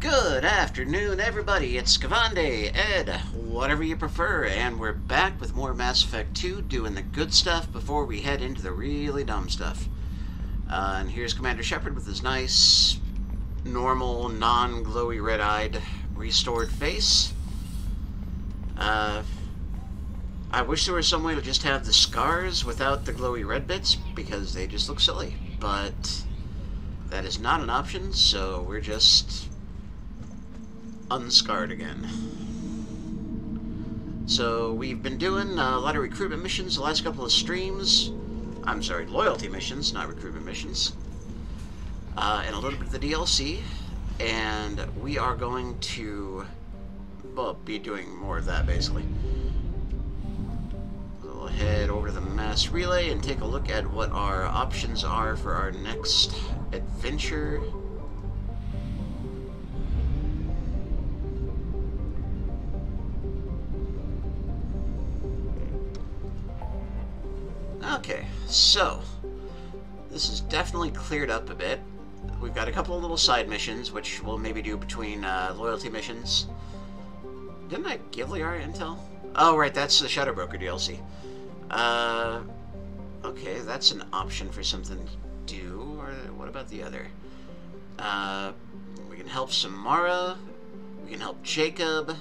Good afternoon, everybody. It's Skavande, Ed, whatever you prefer, and we're back with more Mass Effect 2, doing the good stuff before we head into the really dumb stuff. And here's Commander Shepard with his nice, normal, non-glowy red-eyed, restored face. I wish there was some way to just have the scars without the glowy red bits, because they just look silly, but that is not an option, so we're just unscarred again. So we've been doing a lot of recruitment missions the last couple of streams. I'm sorry, loyalty missions, not recruitment missions. And a little bit of the DLC. And we are going to, well, be doing more of that, basically. We'll head over to the mass relay and take a look at what our options are for our next adventure. Okay, so this is definitely cleared up a bit. We've got a couple of little side missions, which we'll maybe do between loyalty missions. Didn't I give Liara intel? Oh, right, that's the Shadow Broker DLC. Okay, that's an option for something to do, or what about the other? We can help Samara, we can help Jacob.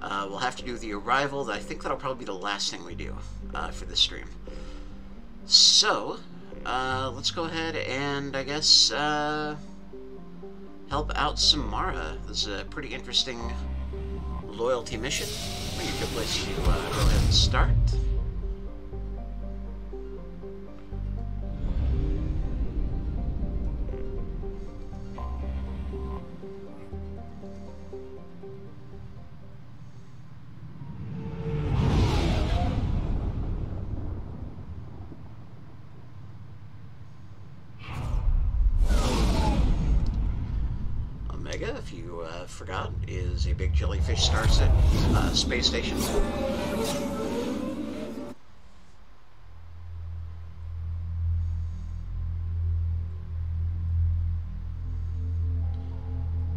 We'll have to do the Arrival. I think that'll probably be the last thing we do for this stream. So, let's go ahead and, I guess, help out Samara. This is a pretty interesting loyalty mission. I think a good place to go ahead and start. If you forgot, is a big jellyfish starship space station.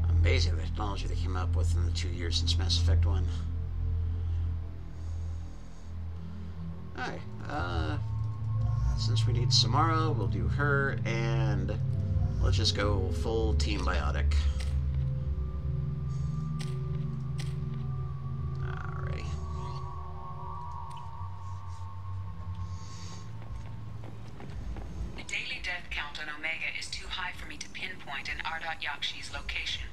Amazing the technology they came up with in the 2 years since Mass Effect 1. Alright, since we need Samara, we'll do her, and let's just go full Team Biotic. Yakshi's location.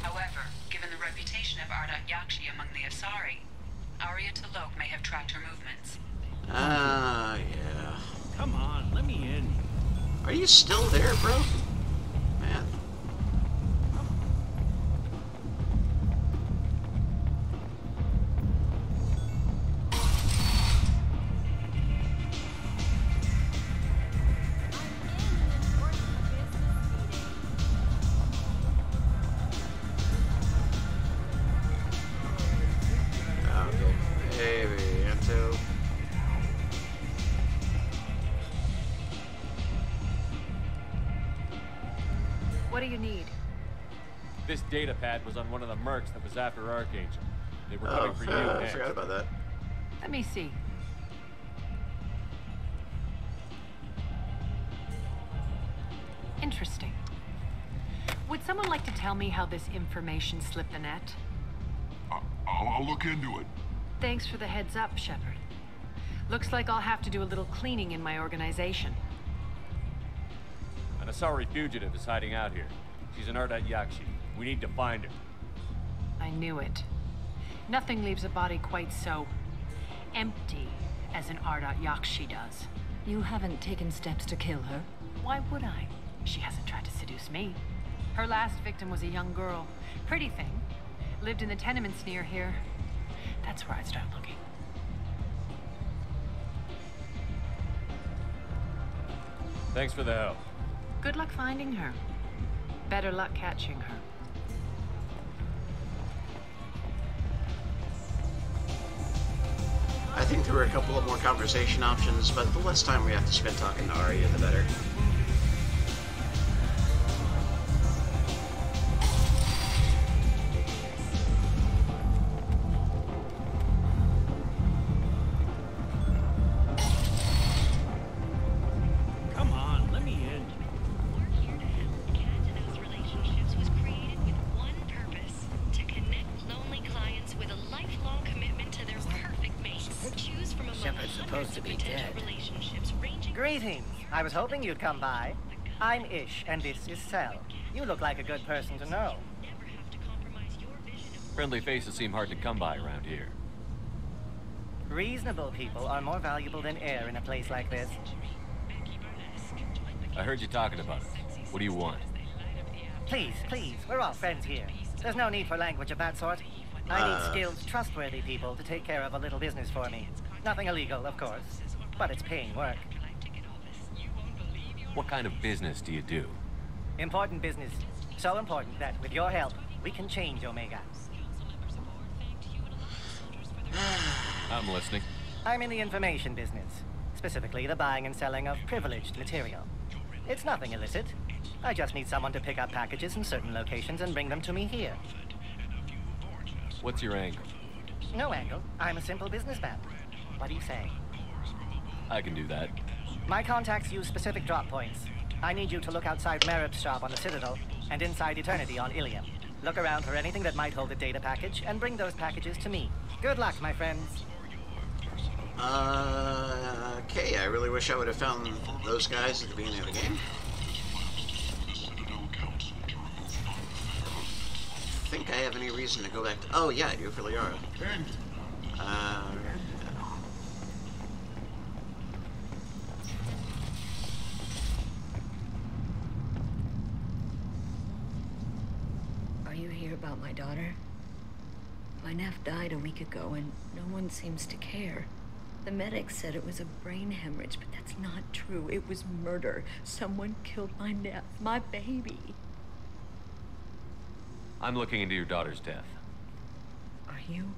However, given the reputation of Ardat Yakshi among the Asari, Aria T'Loak may have tracked her movements. Yeah. Come on, let me in. Are you still there, bro? Man. What do you need? This data pad was on one of the mercs that was after Archangel. They were coming for you I next. forgot about that. Let me see. Interesting. Would someone like to tell me how this information slipped the net? I'll look into it. Thanks for the heads up, Shepard. Looks like I'll have to do a little cleaning in my organization. An Asari fugitive is hiding out here. She's an Ardat Yakshi. We need to find her. I knew it. Nothing leaves a body quite so empty as an Ardat Yakshi does. You haven't taken steps to kill her? Why would I? She hasn't tried to seduce me. Her last victim was a young girl. Pretty thing. Lived in the tenements near here. That's where I'd start looking. Thanks for the help. Good luck finding her. Better luck catching her. I think there were a couple of more conversation options, but the less time we have to spend talking to Aria, the better. supposed to be dead. Greetings. I was hoping you'd come by. I'm Ish, and this is Cell. You look like a good person to know. Friendly faces seem hard to come by around here. Reasonable people are more valuable than air in a place like this. I heard you talking about it. What do you want? Please, please, we're all friends here. There's no need for language of that sort. I need skilled, trustworthy people to take care of a little business for me. Nothing illegal, of course, but it's paying work. What kind of business do you do? Important business. So important that, with your help, we can change Omega. I'm listening. I'm in the information business. Specifically, the buying and selling of privileged material. It's nothing illicit. I just need someone to pick up packages in certain locations and bring them to me here. What's your angle? No angle. I'm a simple businessman. What do you say? I can do that. My contacts use specific drop points. I need you to look outside Merib's shop on the Citadel and inside Eternity on Ilium. Look around for anything that might hold a data package and bring those packages to me. Good luck, my friends. Okay, I really wish I would have found those guys at the beginning of the game. I think I have any reason to go back to... Oh, yeah, I do for Liara. Are you here about my daughter? My nephew died a week ago and no one seems to care. The medics said it was a brain hemorrhage, but that's not true. It was murder. Someone killed my nephew, my baby. I'm looking into your daughter's death. Are you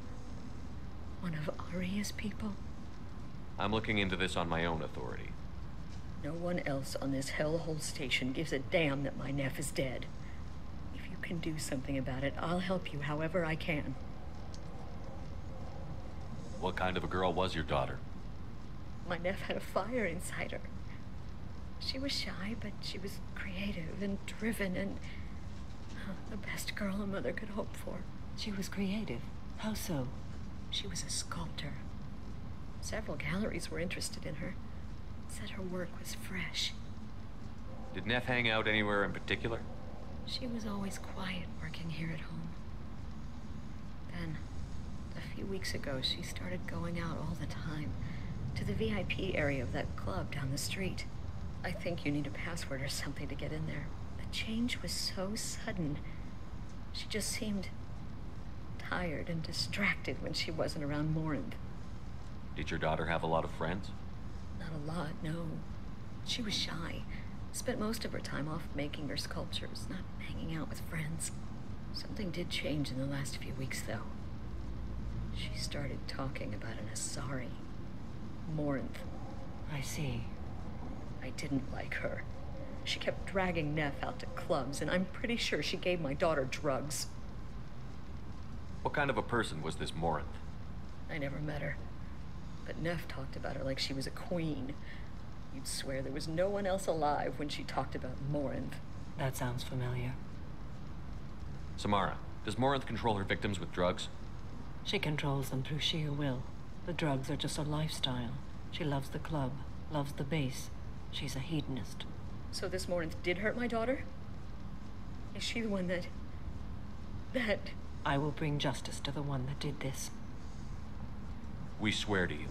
one of Aria's people? I'm looking into this on my own authority. No one else on this hellhole station gives a damn that my nephew is dead. If you can do something about it, I'll help you however I can. What kind of a girl was your daughter? My nephew had a fire inside her. She was shy, but she was creative and driven and the best girl a mother could hope for. She was creative. How so? She was a sculptor. Several galleries were interested in her. Said her work was fresh. Did Neff hang out anywhere in particular? She was always quiet working here at home. Then, a few weeks ago, she started going out all the time. To the VIP area of that club down the street. I think you need a password or something to get in there. The change was so sudden. She just seemed tired and distracted when she wasn't around Morinth. Did your daughter have a lot of friends? Not a lot, no. She was shy. Spent most of her time off making her sculptures, not hanging out with friends. Something did change in the last few weeks, though. She started talking about an Asari. Morinth. I see. I didn't like her. She kept dragging Neff out to clubs, and I'm pretty sure she gave my daughter drugs. What kind of a person was this Morinth? I never met her. But Neff talked about her like she was a queen. You'd swear there was no one else alive when she talked about Morinth. That sounds familiar. Samara, does Morinth control her victims with drugs? She controls them through sheer will. The drugs are just a lifestyle. She loves the club, loves the base. She's a hedonist. So this Morinth did hurt my daughter? Is she the one that... I will bring justice to the one that did this. We swear to you.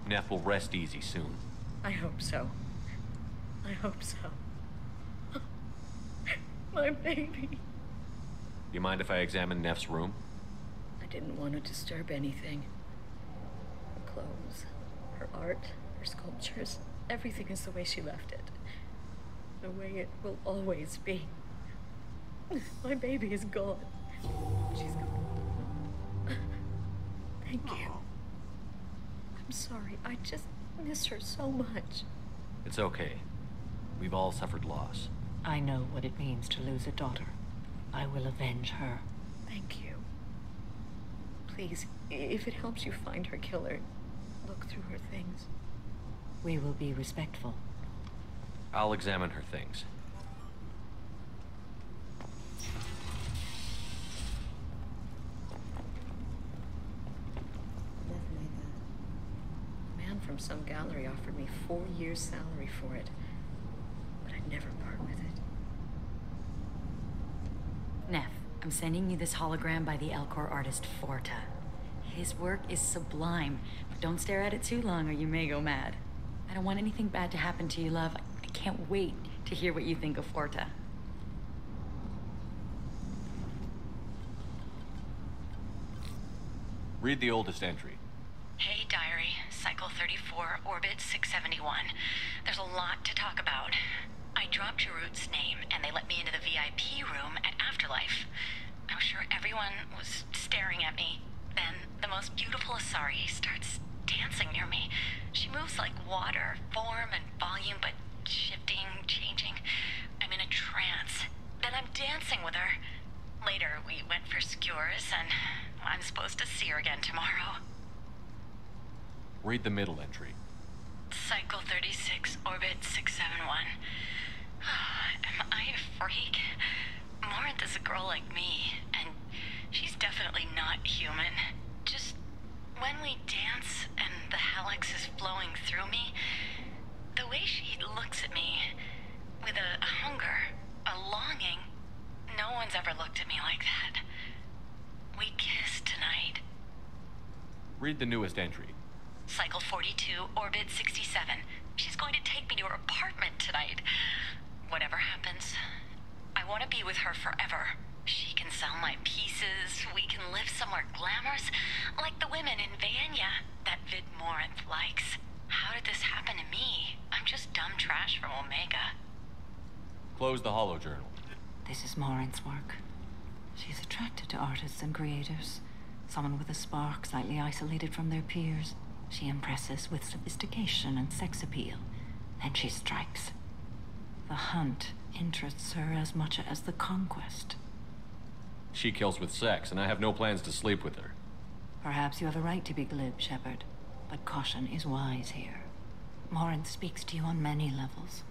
Neff will rest easy soon. I hope so. I hope so. My baby. You mind if I examine Neff's room? I didn't want to disturb anything. Her clothes, her art, her sculptures, everything is the way she left it. The way it will always be. My baby is gone. She's gone. Thank you. I'm sorry. I just miss her so much. It's okay. We've all suffered loss. I know what it means to lose a daughter. I will avenge her. Thank you. Please, if it helps you find her killer, look through her things. We will be respectful. I'll examine her things. Man from from some gallery offered me 4 years' salary for it. But I'd never part with it. Neff, I'm sending you this hologram by the Elcor artist Forta. His work is sublime, but don't stare at it too long or you may go mad. I don't want anything bad to happen to you, love. I can't wait to hear what you think of Forta. Read the oldest entry. Hey, Diary. Cycle 34, Orbit 671. There's a lot to talk about. I dropped Jarut's name, and they let me into the VIP room at Afterlife. I was sure everyone was staring at me. Then, the most beautiful Asari starts dancing near me. She moves like water, form and volume, but shifting, changing. I'm in a trance. Then I'm dancing with her. Later, we went for skewers, and I'm supposed to see her again tomorrow. Read the middle entry. Cycle 36, Orbit 671. Am I a freak? Morinth is a girl like me, and she's definitely not human. Just when we dance and the Helix is flowing through me, the way she looks at me, with a hunger, a longing, no one's ever looked at me like that. We kissed tonight. Read the newest entry. Cycle 42, Orbit 67. She's going to take me to her apartment tonight. Whatever happens, I want to be with her forever. She can sell my pieces. We can live somewhere glamorous, like the women in Vanya that Vid Morinth likes. How did this happen to me? I'm just dumb trash from Omega. Close the holojournal. This is Morinth's work. She's attracted to artists and creators. Someone with a spark, slightly isolated from their peers. She impresses with sophistication and sex appeal. Then she strikes. The hunt interests her as much as the conquest. She kills with sex, and I have no plans to sleep with her. Perhaps you have a right to be glib, Shepard, but caution is wise here. Morinth speaks to you on many levels.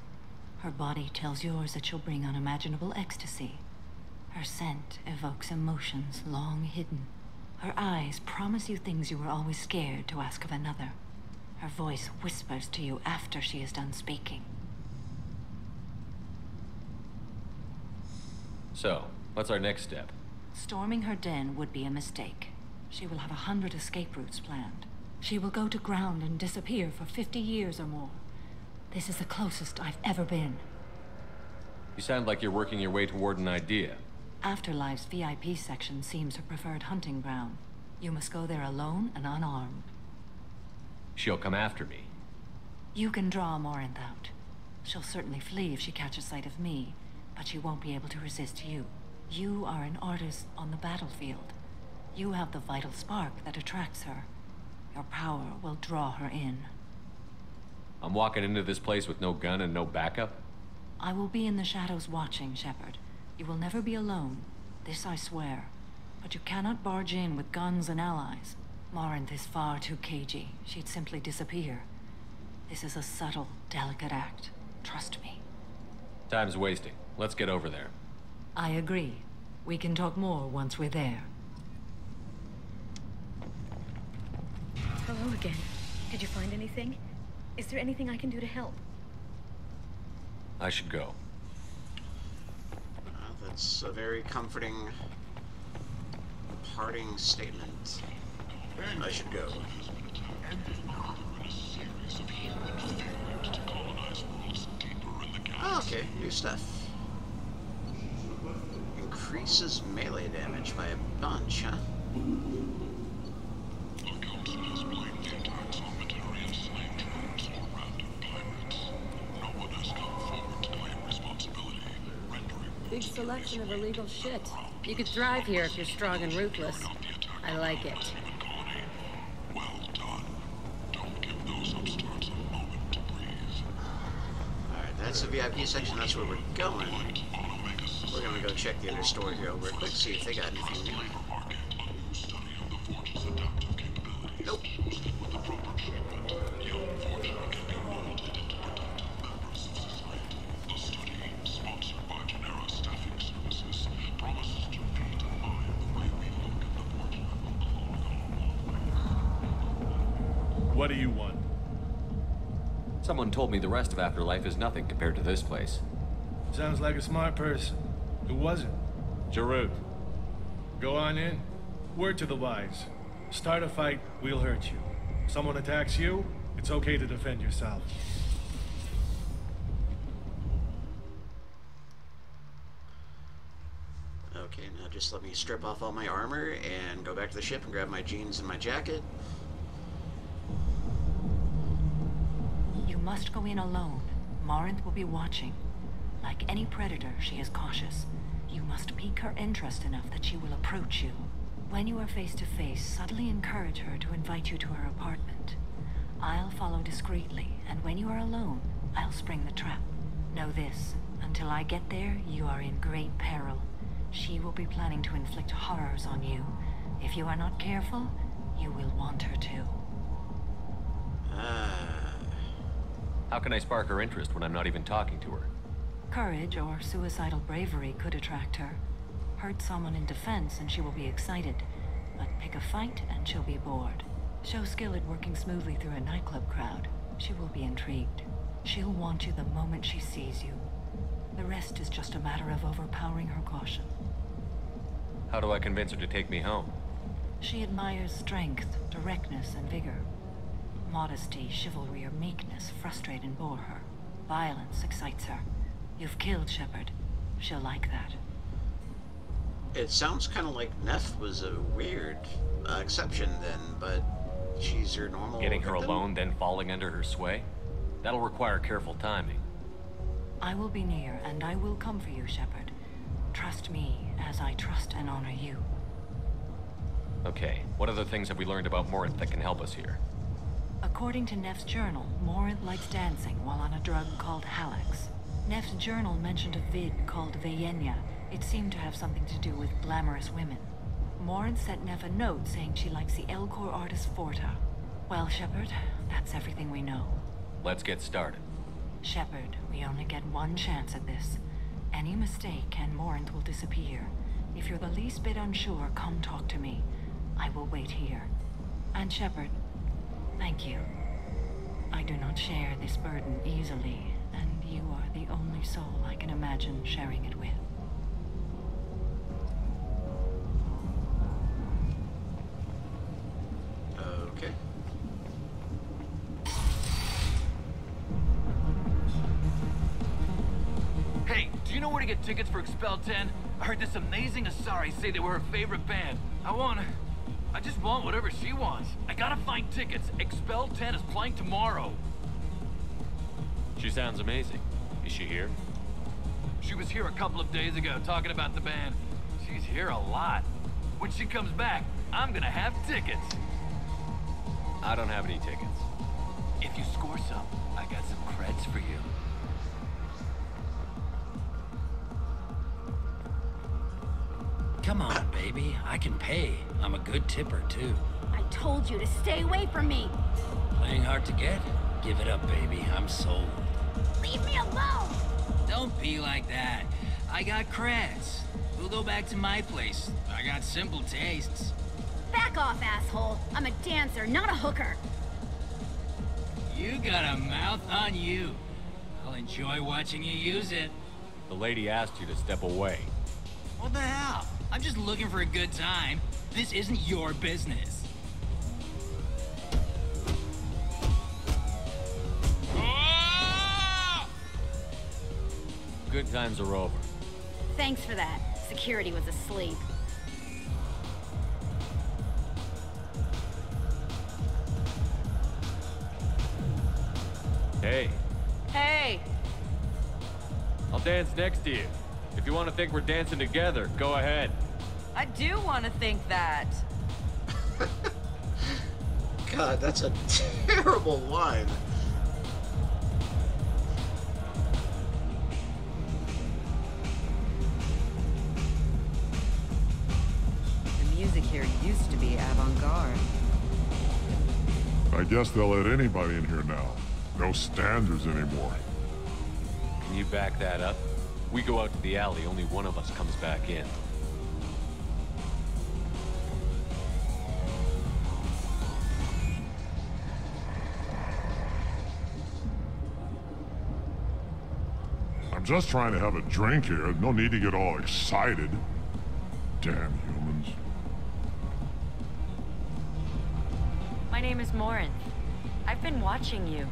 Her body tells yours that she'll bring unimaginable ecstasy. Her scent evokes emotions long hidden. Her eyes promise you things you were always scared to ask of another. Her voice whispers to you after she is done speaking. So, what's our next step? Storming her den would be a mistake. She will have 100 escape routes planned. She will go to ground and disappear for 50 years or more. This is the closest I've ever been. You sound like you're working your way toward an idea. Afterlife's VIP section seems her preferred hunting ground. You must go there alone and unarmed. She'll come after me. You can draw Morinth out. She'll certainly flee if she catches sight of me, but she won't be able to resist you. You are an artist on the battlefield. You have the vital spark that attracts her. Your power will draw her in. I'm walking into this place with no gun and no backup? I will be in the shadows watching, Shepard. You will never be alone. This I swear. But you cannot barge in with guns and allies. Morinth is far too cagey. She'd simply disappear. This is a subtle, delicate act. Trust me. Time's wasting. Let's get over there. I agree. We can talk more once we're there. Hello again. Did you find anything? Is there anything I can do to help? I should go. That's a very comforting parting statement. I should go. Oh, okay, new stuff. Increases melee damage by a bunch, huh? Big selection of illegal shit. You could thrive here if you're strong and ruthless. I like it. Well done. Don't give those upstarts a moment to breathe. Alright, that's the VIP section, that's where we're going. We're gonna go check the other store here real quick, see if they got anything new. Nope. What do you want? Someone told me the rest of Afterlife is nothing compared to this place. Sounds like a smart person. Who wasn't? Jarut. Go on in. Word to the wise. Start a fight, we'll hurt you. Someone attacks you, it's okay to defend yourself. Okay, now just let me strip off all my armor and go back to the ship and grab my jeans and my jacket. You must go in alone. Morinth will be watching. Like any predator, she is cautious. You must pique her interest enough that she will approach you. When you are face to face, subtly encourage her to invite you to her apartment. I'll follow discreetly, and when you are alone, I'll spring the trap. Know this, until I get there, you are in great peril. She will be planning to inflict horrors on you. If you are not careful, you will want her to. How can I spark her interest when I'm not even talking to her? Courage or suicidal bravery could attract her. Hurt someone in defense and she will be excited. But pick a fight and she'll be bored. Show skill at working smoothly through a nightclub crowd. She will be intrigued. She'll want you the moment she sees you. The rest is just a matter of overpowering her caution. How do I convince her to take me home? She admires strength, directness, and vigor. Modesty, chivalry, or meekness frustrate and bore her. Violence excites her. You've killed Shepard. She'll like that. It sounds kind of like Neff was a weird exception then, but she's your normal Getting her victim? alone, then falling under her sway? That'll require careful timing. I will be near, and I will come for you, Shepard. Trust me, as I trust and honor you. Okay, what other things have we learned about Morinth that can help us here? According to Neff's journal, Morinth likes dancing while on a drug called Halax. Neff's journal mentioned a vid called Vayenya. It seemed to have something to do with glamorous women. Morinth sent Neff a note saying she likes the Elcor artist Forta. Well, Shepard, that's everything we know. Let's get started. Shepard, we only get one chance at this. Any mistake and Morinth will disappear. If you're the least bit unsure, come talk to me. I will wait here. And Shepard, thank you. I do not share this burden easily, and you are the only soul I can imagine sharing it with. Okay. Hey, do you know where to get tickets for Expel 10? I heard this amazing Asari say they were her favorite band. I just want whatever she wants. I gotta find tickets. Expel 10 is playing tomorrow. She sounds amazing. Is she here? She was here a couple of days ago talking about the band. She's here a lot. When she comes back, I'm gonna have tickets. I don't have any tickets. If you score some, I got some creds for you. Come on, baby. I can pay. I'm a good tipper, too. I told you to stay away from me. Playing hard to get? Give it up, baby. I'm sold. Leave me alone! Don't be like that. I got creds. We'll go back to my place. I got simple tastes. Back off, asshole. I'm a dancer, not a hooker. You got a mouth on you. I'll enjoy watching you use it. The lady asked you to step away. What the hell? I'm just looking for a good time. This isn't your business. Good times are over. Thanks for that. Security was asleep. Hey. Hey! I'll dance next to you. If you want to think we're dancing together, go ahead. I do want to think that. God, that's a terrible line. The music here used to be avant-garde. I guess they'll let anybody in here now. No standards anymore. Can you back that up? We go out to the alley, only one of us comes back in. just trying to have a drink here. No need to get all excited. Damn humans. My name is Morin. I've been watching you.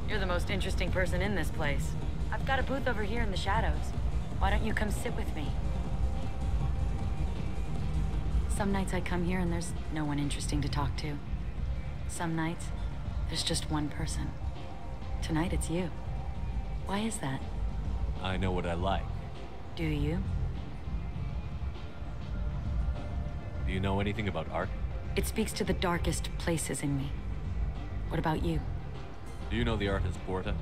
You're the most interesting person in this place. I've got a booth over here in the shadows. Why don't you come sit with me? Some nights I come here and there's no one interesting to talk to. Some nights, there's just one person. Tonight it's you. Why is that? I know what I like. Do you? Do you know anything about art? It speaks to the darkest places in me. What about you? Do you know the artist Borta?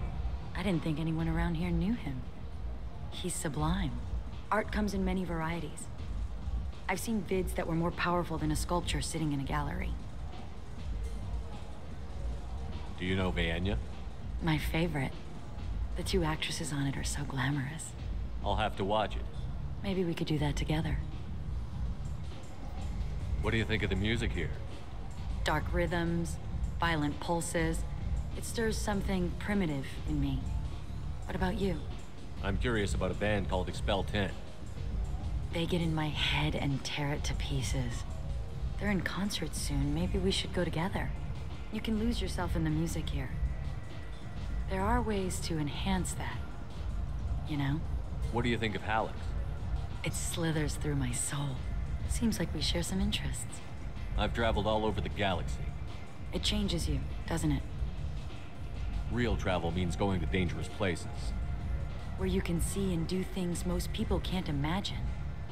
I didn't think anyone around here knew him. He's sublime. Art comes in many varieties. I've seen vids that were more powerful than a sculpture sitting in a gallery. Do you know Vaenya? My favorite. The two actresses on it are so glamorous. I'll have to watch it. Maybe we could do that together. What do you think of the music here? Dark rhythms, violent pulses. It stirs something primitive in me. What about you? I'm curious about a band called Expel 10. They get in my head and tear it to pieces. They're in concert soon. Maybe we should go together. You can lose yourself in the music here. There are ways to enhance that, you know? What do you think of Hallex? It slithers through my soul. Seems like we share some interests. I've traveled all over the galaxy. It changes you, doesn't it? Real travel means going to dangerous places. Where you can see and do things most people can't imagine.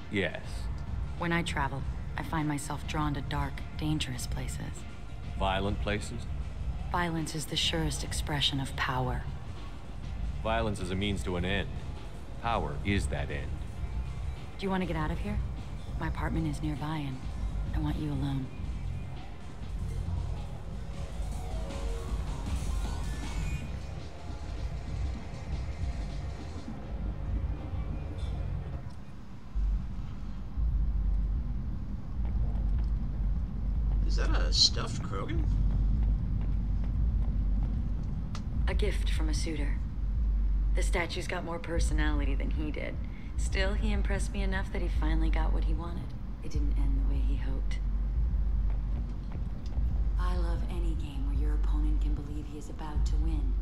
Yes. When I travel, I find myself drawn to dark, dangerous places. Violent places? Violence is the surest expression of power. Violence is a means to an end. Power is that end. Do you want to get out of here? My apartment is nearby and I want you alone. Is that a stuffed Krogan? A gift from a suitor. The statue's got more personality than he did. Still, he impressed me enough that he finally got what he wanted. It didn't end the way he hoped. I love any game where your opponent can believe he is about to win,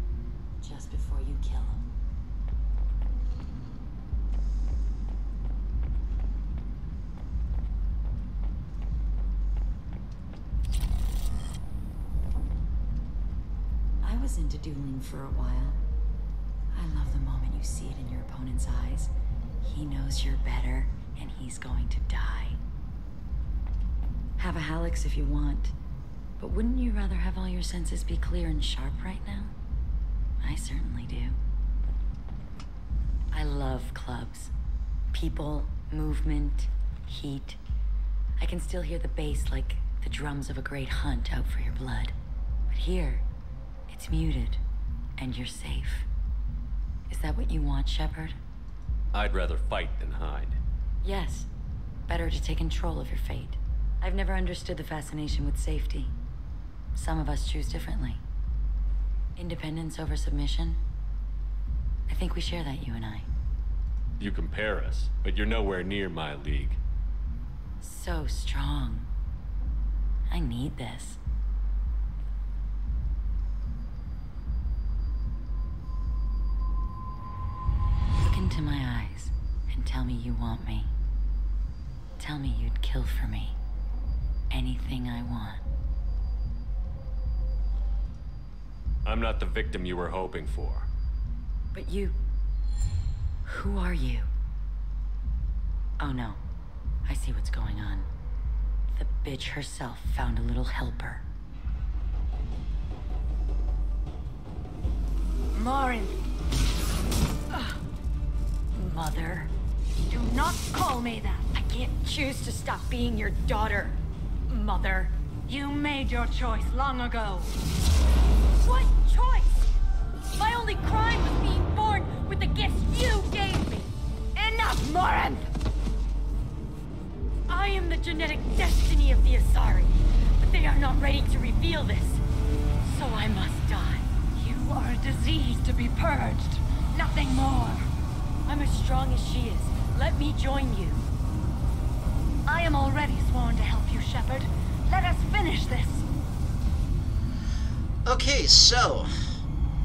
just before you kill him. I was into dueling for a while. I love the moment you see it in your opponent's eyes. He knows you're better, and he's going to die. Have a Hallex if you want, but wouldn't you rather have all your senses be clear and sharp right now? I certainly do. I love clubs. People, movement, heat. I can still hear the bass like the drums of a great hunt out for your blood. But here, it's muted, and you're safe. Is that what you want, Shepard? I'd rather fight than hide. Yes. Better to take control of your fate. I've never understood the fascination with safety. Some of us choose differently. Independence over submission? I think we share that, you and I. You compare us, but you're nowhere near my league. So strong. I need this. Look into my eyes and tell me you want me. Tell me you'd kill for me. Anything I want. I'm not the victim you were hoping for. But you... Who are you? Oh no. I see what's going on. The bitch herself found a little helper. Morin. Mother. Do not call me that. I can't choose to stop being your daughter. Mother. You made your choice long ago. What choice? My only crime was being born with the gifts you gave me. Enough, Morin! I am the genetic destiny of the Asari, but they are not ready to reveal this. So I must die. You are a disease to be purged, nothing more. I'm as strong as she is. Let me join you. I am already sworn to help you, Shepard. Let us finish this. Okay, so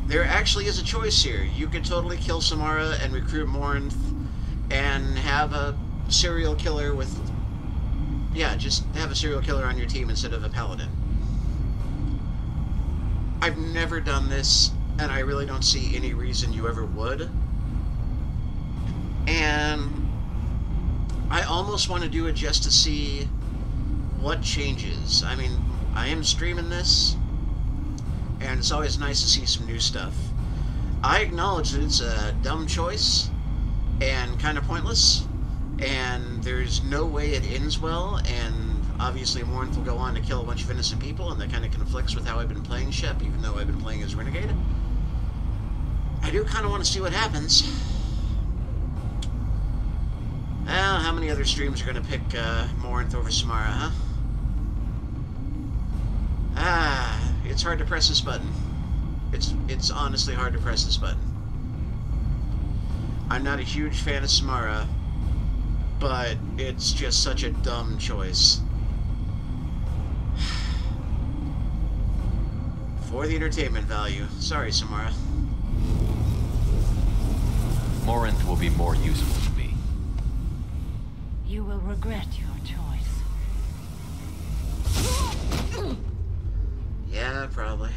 there actually is a choice here. You could totally kill Samara and recruit Morinth and have a serial killer with... Yeah, just have a serial killer on your team instead of a paladin. I've never done this, and I really don't see any reason you ever would. And I almost want to do it just to see what changes. I mean, I am streaming this, and it's always nice to see some new stuff. I acknowledge that it's a dumb choice and kind of pointless, and there's no way it ends well, and obviously Morinth will go on to kill a bunch of innocent people, and that kind of conflicts with how I've been playing Shep, even though I've been playing as Renegade. I do kind of want to see what happens. Well, how many other streams are going to pick Morinth over Samara, huh? It's hard to press this button. It's honestly hard to press this button. I'm not a huge fan of Samara, but it's just such a dumb choice. For the entertainment value. Sorry, Samara. Morinth will be more useful to me. You will regret your choice. Yeah, probably.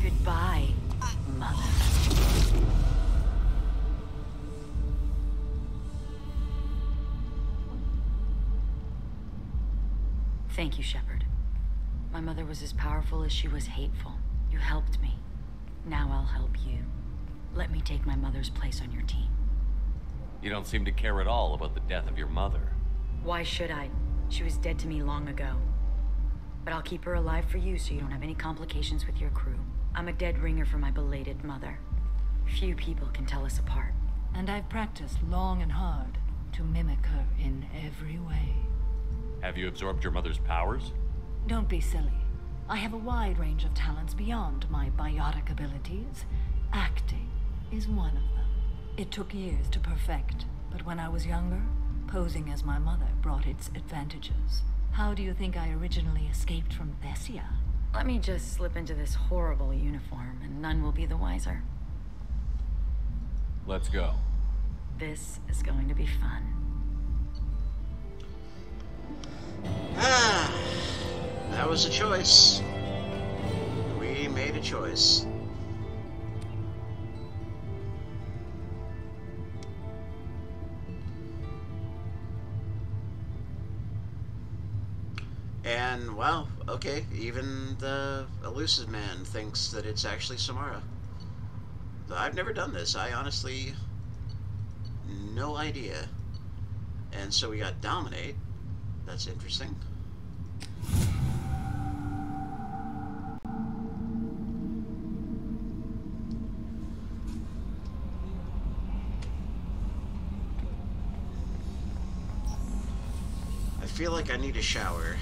Goodbye, Mother. Thank you, Shepard. My mother was as powerful as she was hateful. You helped me. Now I'll help you. Let me take my mother's place on your team. You don't seem to care at all about the death of your mother. Why should I? She was dead to me long ago. But I'll keep her alive for you so you don't have any complications with your crew. I'm a dead ringer for my belated mother. Few people can tell us apart. And I've practiced long and hard to mimic her in every way. Have you absorbed your mother's powers? Don't be silly. I have a wide range of talents beyond my biotic abilities. Acting is one of them. It took years to perfect, but when I was younger, posing as my mother brought its advantages. How do you think I originally escaped from Thessia? Let me just slip into this horrible uniform, and none will be the wiser. Let's go. This is going to be fun. That was a choice. We made a choice. And, wow, okay, even the elusive man thinks that it's actually Samara. I've never done this. I honestly... no idea. And so we got Dominate. That's interesting. I feel like I need a shower.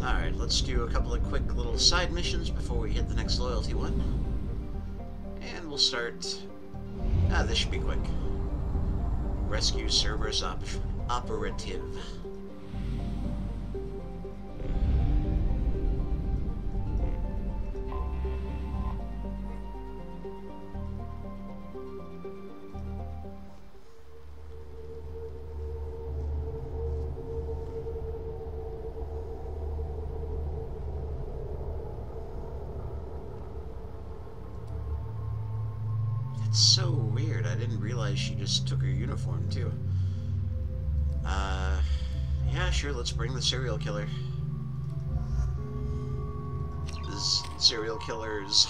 Alright, let's do a couple of quick little side missions before we hit the next loyalty one. And we'll start... this should be quick. Rescue Cerberus Operative. It's so weird. I didn't realize she just took her uniform, too. Yeah, sure, let's bring the serial killer. This serial killer's...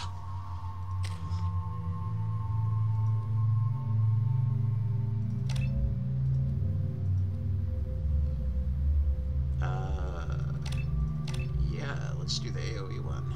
let's do the AoE one.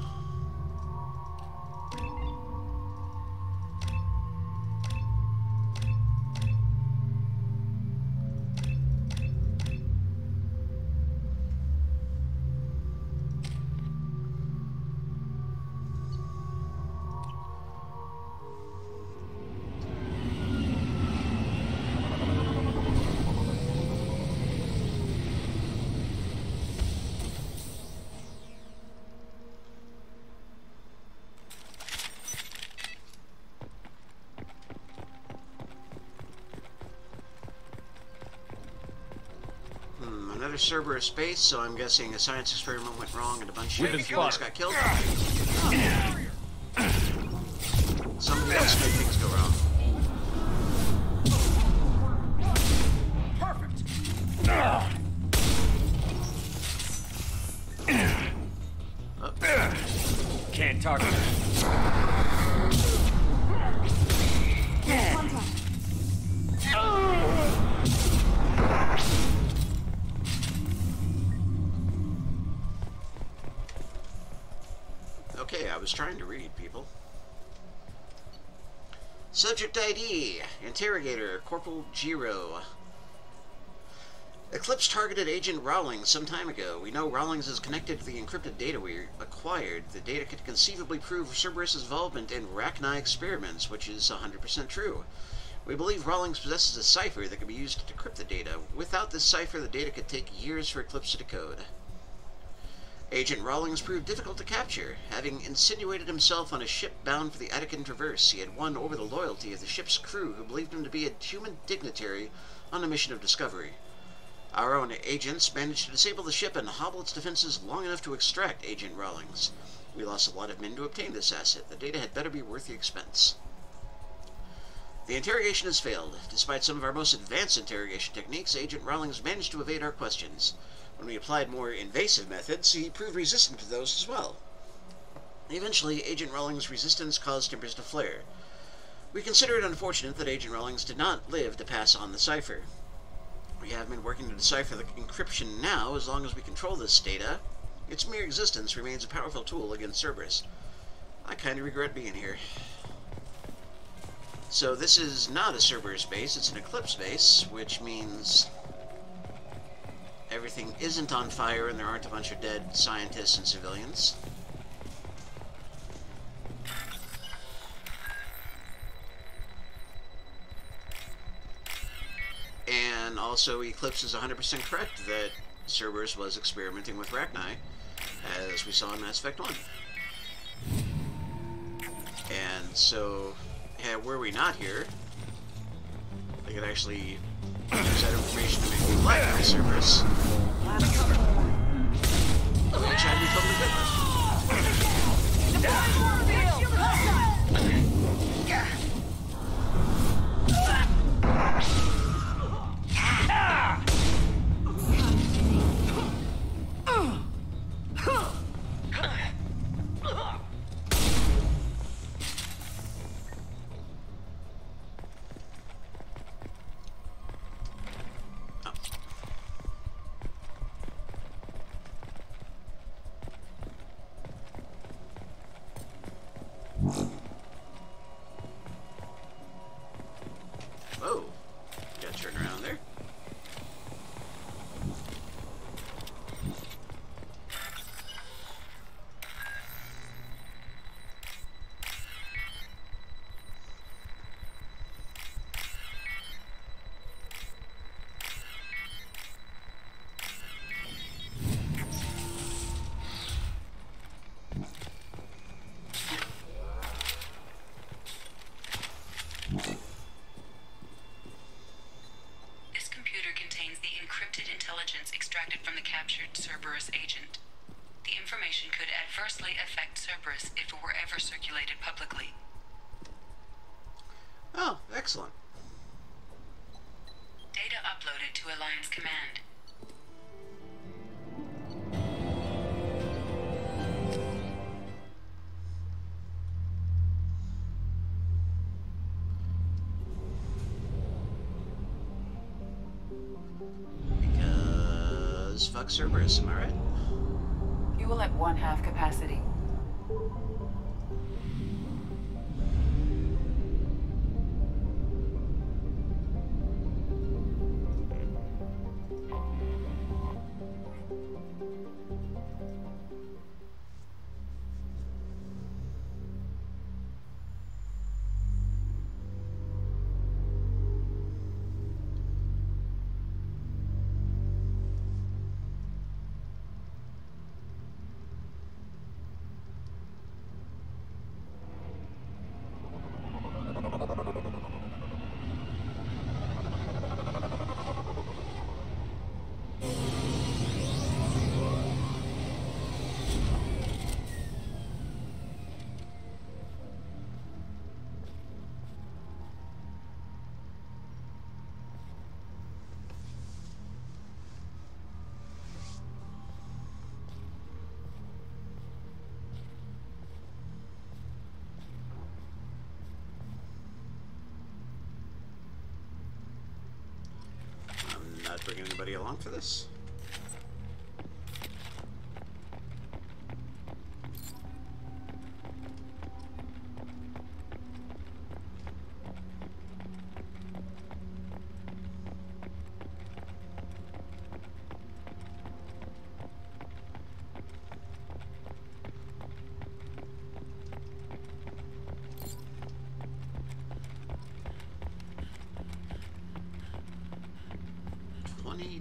Another Cerberus space, so I'm guessing a science experiment went wrong and a bunch of humans got killed. Somebody else made things go wrong. Perfect. Can't target. Okay, I was trying to read, people. Subject ID, Interrogator, Corporal Giro. Eclipse targeted Agent Rawlings some time ago. We know Rawlings is connected to the encrypted data we acquired. The data could conceivably prove Cerberus' involvement in Rachni experiments, which is 100% true. We believe Rawlings possesses a cipher that can be used to decrypt the data. Without this cipher, the data could take years for Eclipse to decode. Agent Rawlings proved difficult to capture. Having insinuated himself on a ship bound for the Attican Traverse, he had won over the loyalty of the ship's crew, who believed him to be a human dignitary on a mission of discovery. Our own agents managed to disable the ship and hobble its defenses long enough to extract Agent Rawlings. We lost a lot of men to obtain this asset. The data had better be worth the expense. The interrogation has failed. Despite some of our most advanced interrogation techniques, Agent Rawlings managed to evade our questions. When we applied more invasive methods, he proved resistant to those as well. Eventually, Agent Rawlings' resistance caused tempers to flare. We consider it unfortunate that Agent Rawlings did not live to pass on the cipher. We have been working to decipher the encryption now. As long as we control this data, its mere existence remains a powerful tool against Cerberus. I kind of regret being here. So this is not a Cerberus base, it's an Eclipse base, which means everything isn't on fire and there aren't a bunch of dead scientists and civilians. And also, Eclipse is 100% correct that Cerberus was experimenting with Rachni, as we saw in Mass Effect 1. And so, were we not here, they could actually use that information to make me like my Cerberus, which I'd be totally good with. Whoa, gotta turn around there. Extracted from the captured Cerberus agent. The information could adversely affect Cerberus if it were ever circulated publicly. Oh, excellent. Data uploaded to Alliance Command. Fuck Cerberus, am I right? You Fuel at 1/2 capacity. Not bringing anybody along for this.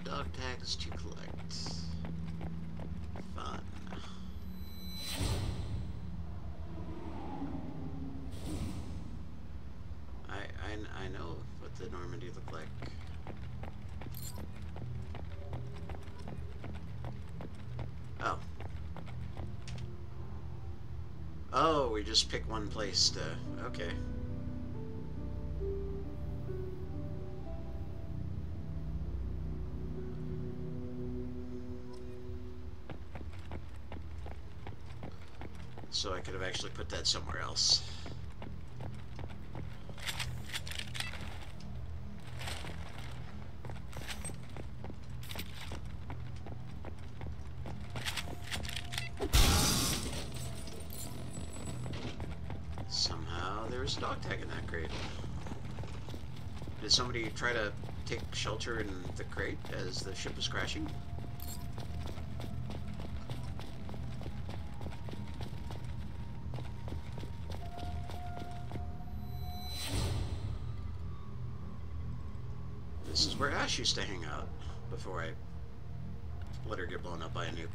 Dog tags to collect. Fun. I know what the Normandy look like. Oh. Oh, we just pick one place to... Okay. So I could have actually put that somewhere else. Somehow there was a dog tag in that crate. Did somebody try to take shelter in the crate as the ship was crashing? This is where Ash used to hang out before I let her get blown up by a nuke.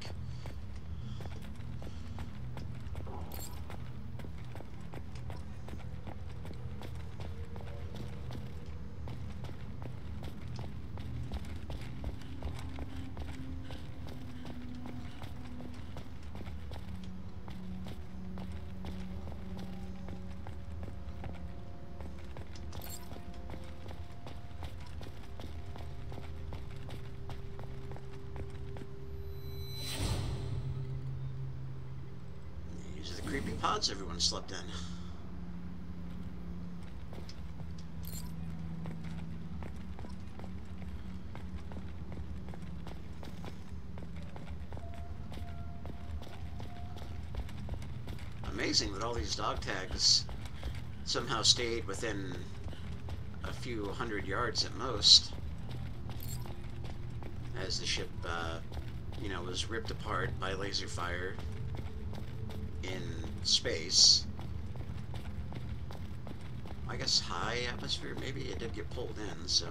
Creepy pods everyone slept in. Amazing that all these dog tags somehow stayed within a few hundred yards at most as the ship, you know, was ripped apart by laser fire in space. I guess high atmosphere, maybe it did get pulled in, so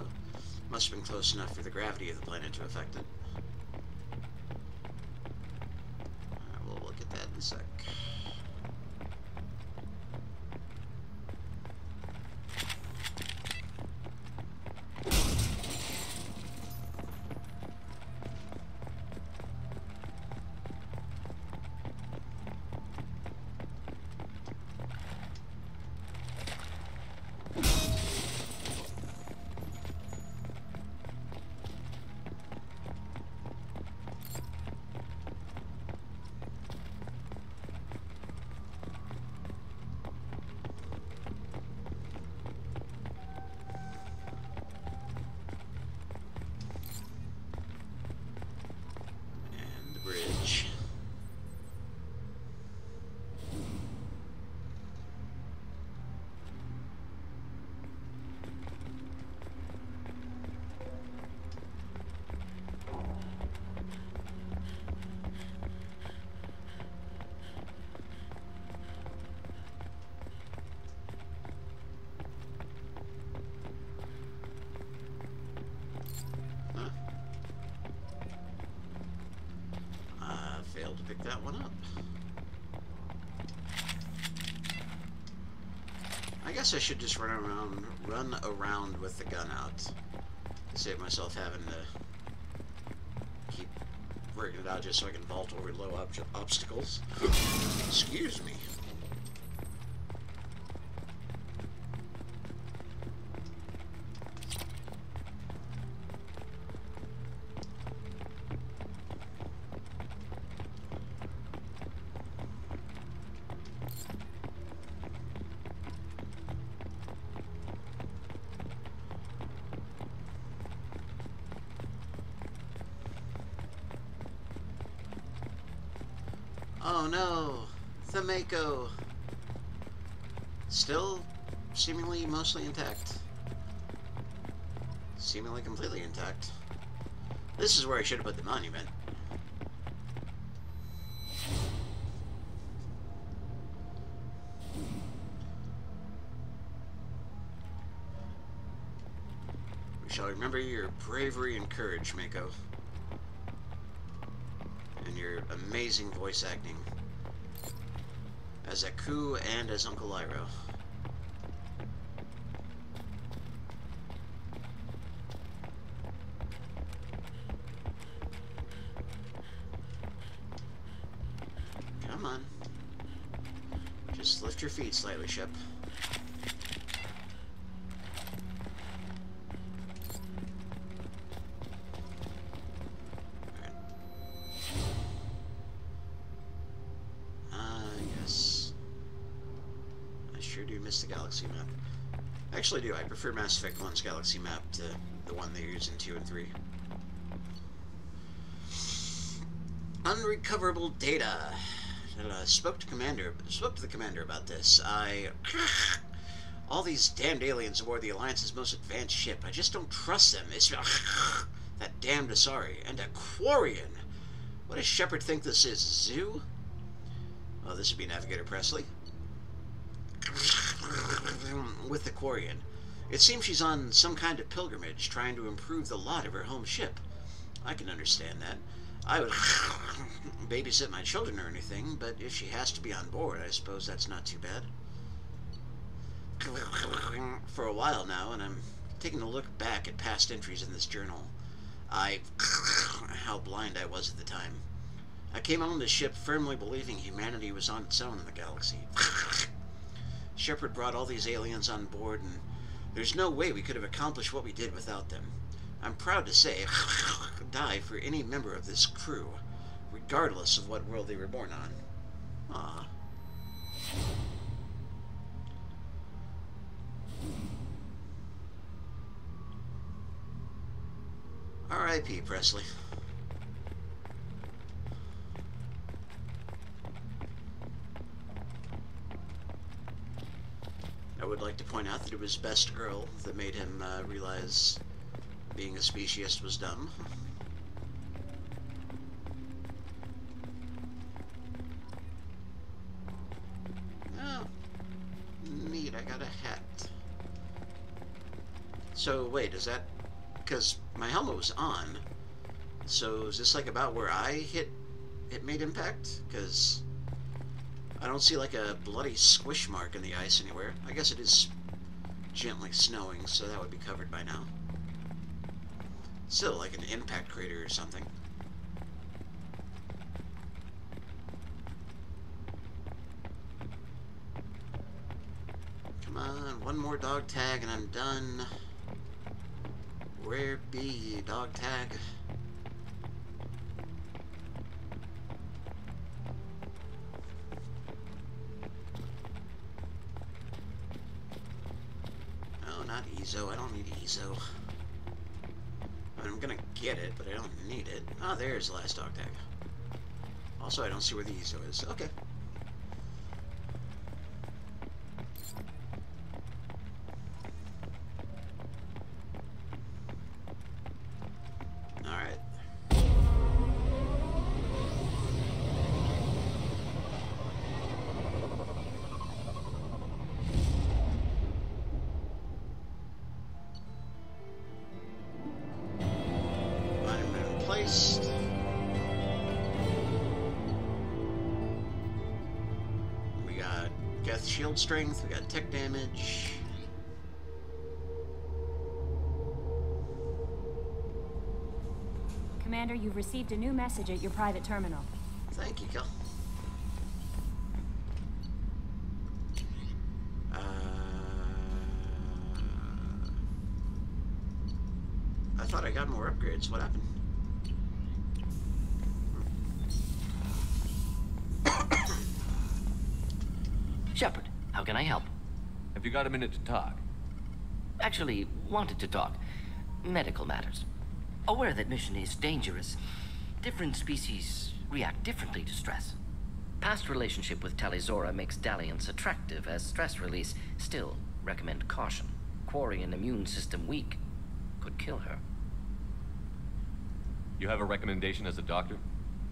must have been close enough for the gravity of the planet to affect it. We'll look at that in a sec. pick that one up. I guess I should just run around with the gun out to save myself having to keep working it out just so I can vault over low obstacles. Excuse me. Oh no, the Mako. Still seemingly mostly intact. Seemingly completely intact. This is where I should have put the monument. We shall remember your bravery and courage, Mako. And your amazing voice acting as Aku and as Uncle Iroh. Come on. Just lift your feet slightly, Shep. The galaxy map. I actually do. I prefer Mass Effect 1's galaxy map to the one they use in 2 and 3. Unrecoverable data. Spoke to the commander about this. All these damned aliens aboard the Alliance's most advanced ship. I just don't trust them. It's that damned Asari and a Quarian. What does Shepard think this is? Zoo? Oh, this would be Navigator Presley. With the Quarian. It seems she's on some kind of pilgrimage trying to improve the lot of her home ship. I can understand that. I would babysit my children or anything, but if she has to be on board, I suppose that's not too bad. For a while now, and I'm taking a look back at past entries in this journal. How blind I was at the time. I came on this ship firmly believing humanity was on its own in the galaxy. Shepard brought all these aliens on board, and there's no way we could have accomplished what we did without them. I'm proud to say I could die for any member of this crew, regardless of what world they were born on. Ah. R.I.P. Presley. I would like to point out that it was Best Earl that made him realize being a speciesist was dumb. Oh, neat, I got a hat. So, wait, is that... because my helmet was on, so is this like about where it made impact? Because I don't see like a bloody squish mark in the ice anywhere. I guess it is gently snowing, so that would be covered by now. Still like an impact crater or something. Come on, one more dog tag and I'm done. Where be ye, dog tag? Not EZO. I don't need EZO. I mean, I'm gonna get it, but I don't need it. Oh, there's the last dog tag. Also, I don't see where the EZO is. Okay. Alright. with shield strength. We got tech damage. Commander, you've received a new message at your private terminal. Thank you, Kel. I thought I got more upgrades. What happened? Shepard, how can I help? Have you got a minute to talk? Actually, wanted to talk. Medical matters. Aware that mission is dangerous. Different species react differently to stress. Past relationship with Talizora makes dalliance attractive as stress release. Still, recommend caution. Quarry an immune system weak. Could kill her. You have a recommendation as a doctor?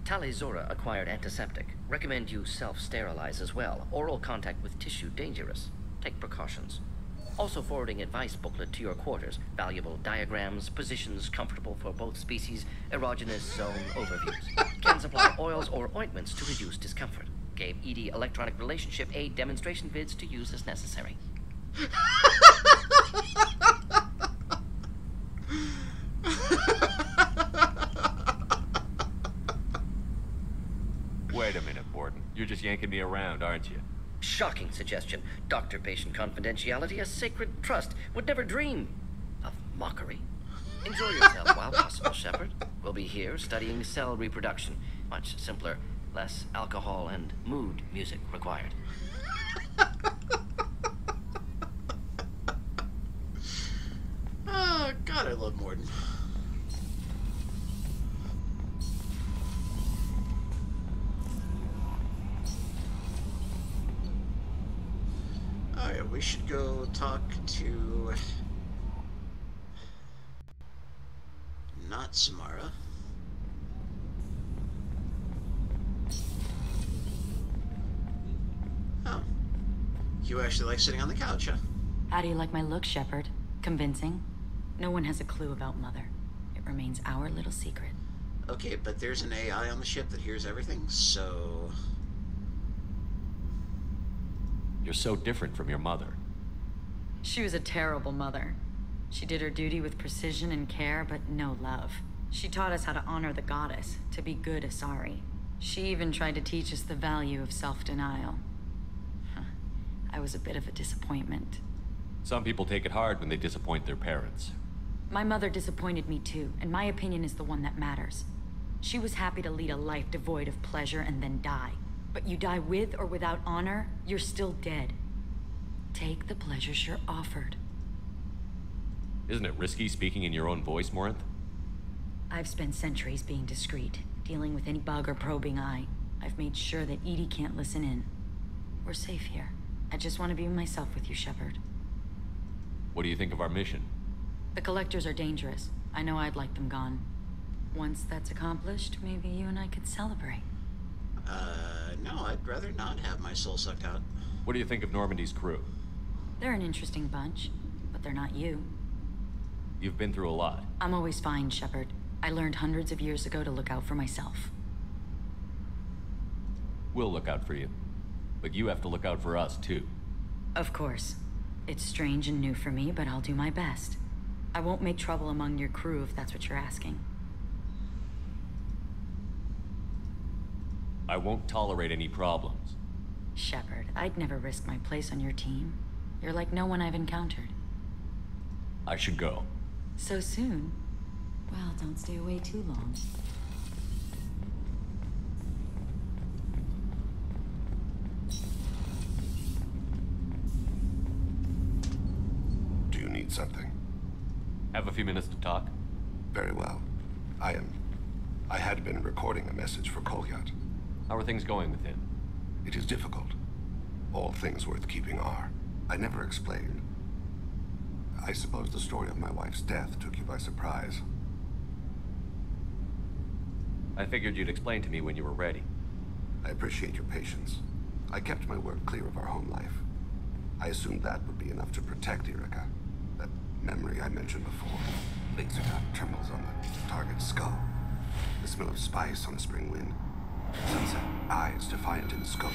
Talizora acquired antiseptic. Recommend you self-sterilize as well. Oral contact with tissue dangerous. Take precautions. Also forwarding advice booklet to your quarters. Valuable diagrams, positions comfortable for both species, erogenous zone overviews. Can supply oils or ointments to reduce discomfort. Gave ED electronic relationship aid demonstration vids to use as necessary. Wait a minute, Borden. You're just yanking me around, aren't you? Shocking suggestion. Doctor-patient confidentiality, a sacred trust. Would never dream of mockery. Enjoy yourself while possible, Shepard. We'll be here studying cell reproduction. Much simpler, less alcohol and mood music required. Oh, God, I love Morden. Alright, we should go talk to... not Samara. Oh. You actually like sitting on the couch, huh? How do you like my look, Shepard? Convincing? No one has a clue about Mother. It remains our little secret. Okay, but there's an AI on the ship that hears everything, so... You're so different from your mother. She was a terrible mother. She did her duty with precision and care, but no love. She taught us how to honor the goddess, to be good Asari. She even tried to teach us the value of self-denial. I was a bit of a disappointment. Some people take it hard when they disappoint their parents. My mother disappointed me too, and my opinion is the one that matters. She was happy to lead a life devoid of pleasure and then die. But you die with or without honor, you're still dead. Take the pleasures you're offered. Isn't it risky speaking in your own voice, Morinth? I've spent centuries being discreet, dealing with any bug or probing eye. I've made sure that EDI can't listen in. We're safe here. I just want to be myself with you, Shepard. What do you think of our mission? The Collectors are dangerous. I know I'd like them gone. Once that's accomplished, maybe you and I could celebrate. No, I'd rather not have my soul sucked out. What do you think of Normandy's crew? They're an interesting bunch, but they're not you. You've been through a lot. I'm always fine, Shepard. I learned hundreds of years ago to look out for myself. We'll look out for you. But you have to look out for us, too. Of course. It's strange and new for me, but I'll do my best. I won't make trouble among your crew if that's what you're asking. I won't tolerate any problems. Shepard, I'd never risk my place on your team. You're like no one I've encountered. I should go. So soon? Well, don't stay away too long. Do you need something? Have a few minutes to talk? Very well. I had been recording a message for Kolyat. How are things going with him? It is difficult. All things worth keeping are. I never explained. I suppose the story of my wife's death took you by surprise. I figured you'd explain to me when you were ready. I appreciate your patience. I kept my work clear of our home life. I assumed that would be enough to protect Irika. That memory I mentioned before. Laser dot trembles on the target's skull. The smell of spice on a spring wind. Sunset eyes defiant in the scope.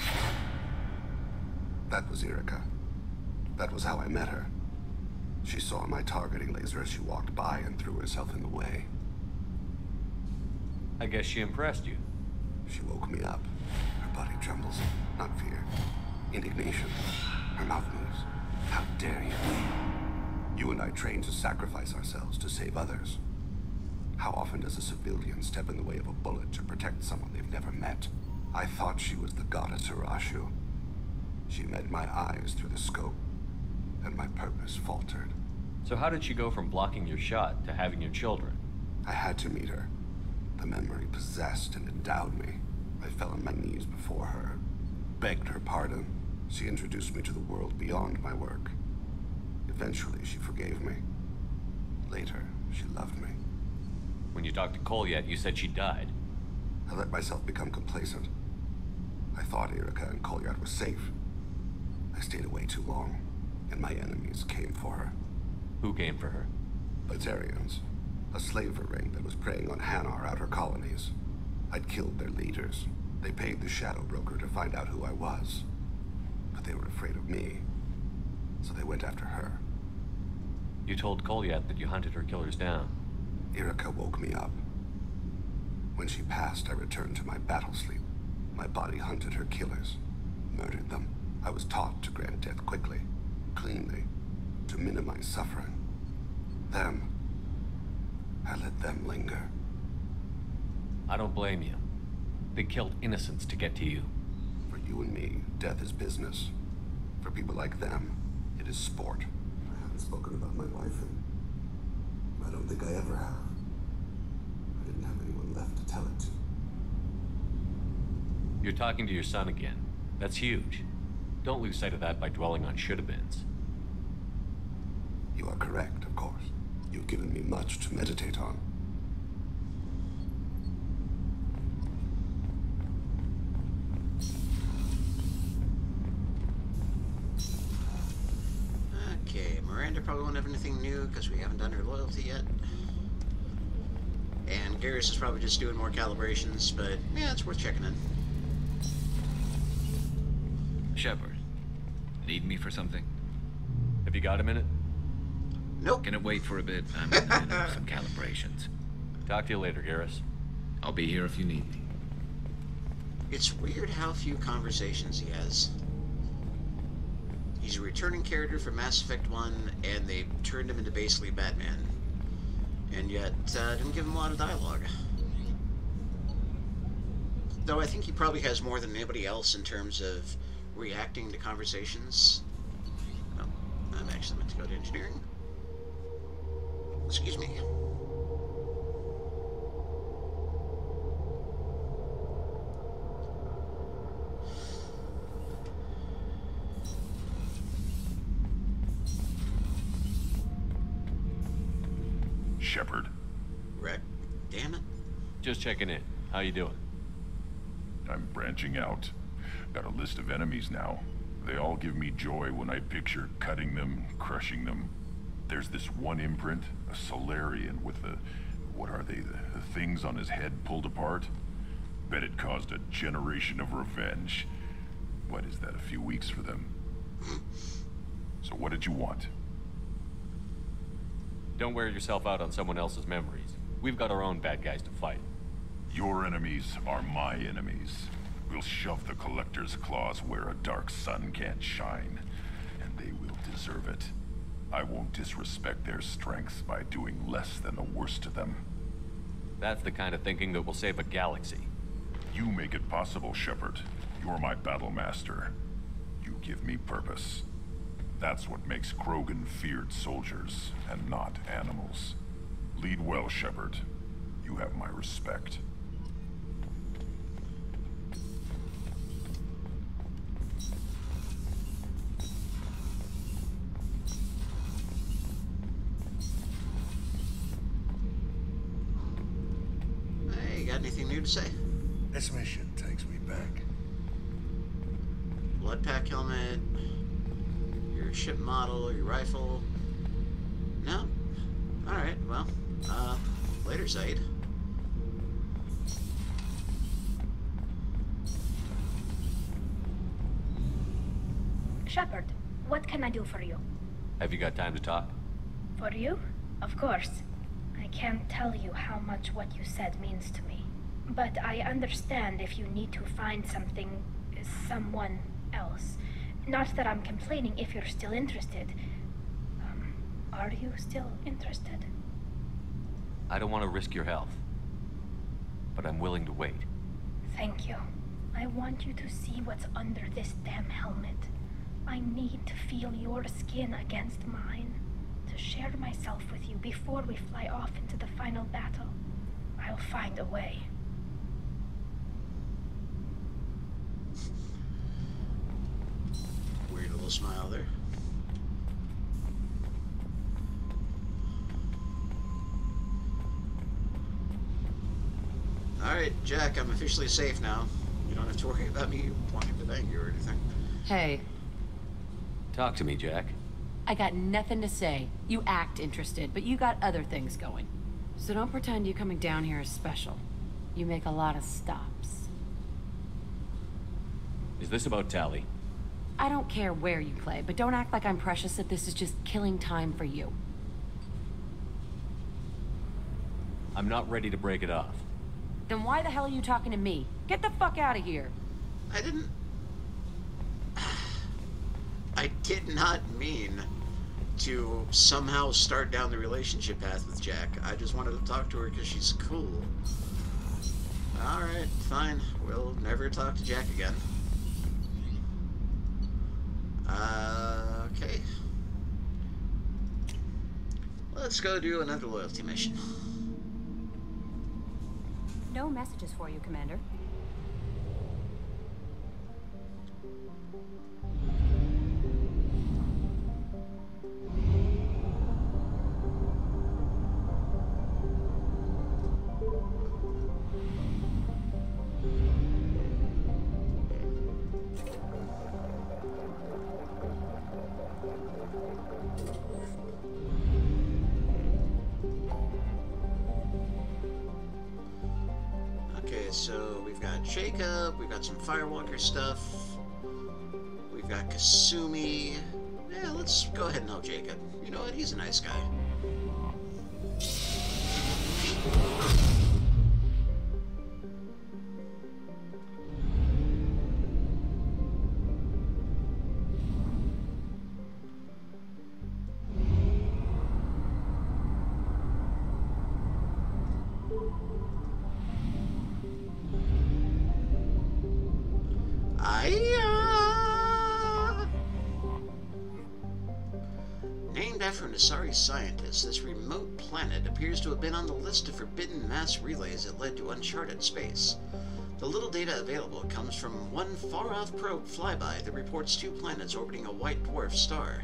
That was Erica. That was how I met her. She saw my targeting laser as she walked by and threw herself in the way. I guess she impressed you. She woke me up. Her body trembles. Not fear. Indignation. Her mouth moves. How dare you? You and I trained to sacrifice ourselves to save others. How often does a civilian step in the way of a bullet to protect someone they've never met? I thought she was the goddess Urashu. She met my eyes through the scope, and my purpose faltered. So how did she go from blocking your shot to having your children? I had to meet her. The memory possessed and endowed me. I fell on my knees before her, begged her pardon. She introduced me to the world beyond my work. Eventually, she forgave me. Later, she loved me. When you talked to Kolyat, you said she died. I let myself become complacent. I thought Erica and Kolyat were safe. I stayed away too long, and my enemies came for her. Who came for her? Batarians. A slaver ring that was preying on Hanar outer colonies. I'd killed their leaders. They paid the Shadow Broker to find out who I was. But they were afraid of me, so they went after her. You told Kolyat that you hunted her killers down. Erica woke me up. When she passed, I returned to my battle sleep. My body hunted her killers, murdered them. I was taught to grant death quickly, cleanly, to minimize suffering. Them, I let them linger. I don't blame you. They killed innocents to get to you. For you and me, death is business. For people like them, it is sport. I haven't spoken about my wife, and I don't think I ever have. I didn't have anyone left to tell it to. You're talking to your son again. That's huge. Don't lose sight of that by dwelling on should-have-beens. You are correct, of course. You've given me much to meditate on. Okay, Miranda probably won't have anything new because we haven't done her loyalty yet. And Garrus is probably just doing more calibrations, but yeah, it's worth checking in. Shepard, need me for something? Have you got a minute? Nope. Can it wait for a bit? I'm in the middle of some calibrations. Talk to you later, Garrus. I'll be here if you need me. It's weird how few conversations he has. He's a returning character from Mass Effect 1, and they turned him into basically Batman. And yet, didn't give him a lot of dialogue. Though I think he probably has more than anybody else in terms of reacting to conversations. Oh, I'm actually meant to go to engineering. Excuse me. Shepard. Wreck. Damn it. Just checking in. How you doing? I'm branching out. Got a list of enemies now. They all give me joy when I picture cutting them, crushing them. There's this one imprint, a Solarian with the... what are they? The things on his head pulled apart? Bet it caused a generation of revenge. What is that, a few weeks for them? So what did you want? Don't wear yourself out on someone else's memories. We've got our own bad guys to fight. Your enemies are my enemies. We'll shove the Collector's claws where a dark sun can't shine, and they will deserve it. I won't disrespect their strengths by doing less than the worst to them. That's the kind of thinking that will save a galaxy. You make it possible, Shepard. You're my battle master. You give me purpose. That's what makes Krogan feared soldiers, and not animals. Lead well, Shepard. You have my respect. Hey, got anything new to say? This mission takes me back. Blood pack helmet, your ship model, your rifle. No? Alright, well, later, Zaid. Shepard, what can I do for you? Have you got time to talk? For you? Of course. I can't tell you how much what you said means to me. But I understand if you need to find something, someone else. Not that I'm complaining if you're still interested. Are you still interested? I don't want to risk your health, but I'm willing to wait. Thank you. I want you to see what's under this damn helmet. I need to feel your skin against mine, to share myself with you before we fly off into the final battle. I'll find a way. Weird little smile there. Alright, Jack, I'm officially safe now. You don't have to worry about me wanting to bang you or anything. Hey. Talk to me, Jack. I got nothing to say. You act interested, but you got other things going. So don't pretend you coming down here is special. You make a lot of stops. Is this about Tali? I don't care where you play, but don't act like I'm precious if this is just killing time for you. I'm not ready to break it off. Then why the hell are you talking to me? Get the fuck out of here. I did not mean to somehow start down the relationship path with Jack. I just wanted to talk to her because she's cool. Alright, fine. We'll never talk to Jack again. Okay. Let's go do another loyalty mission. No messages for you, Commander. So we've got Jacob, we've got some Firewalker stuff, we've got Kasumi. Yeah, let's go ahead and help Jacob. You know what? He's a nice guy. Named after an Asari scientist, this remote planet appears to have been on the list of forbidden mass relays that led to uncharted space. The little data available comes from one far-off probe flyby that reports 2 planets orbiting a white dwarf star.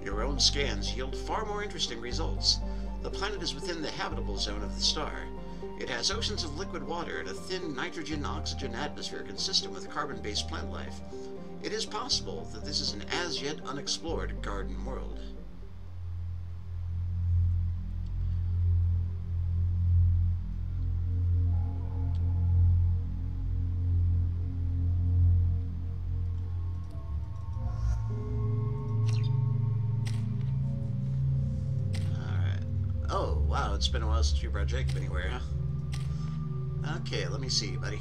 Your own scans yield far more interesting results. The planet is within the habitable zone of the star. It has oceans of liquid water and a thin nitrogen-oxygen atmosphere consistent with carbon-based plant life. It is possible that this is an as-yet unexplored garden world. Oh, wow, it's been a while since you brought Jacob anywhere, huh? Okay, let me see, buddy.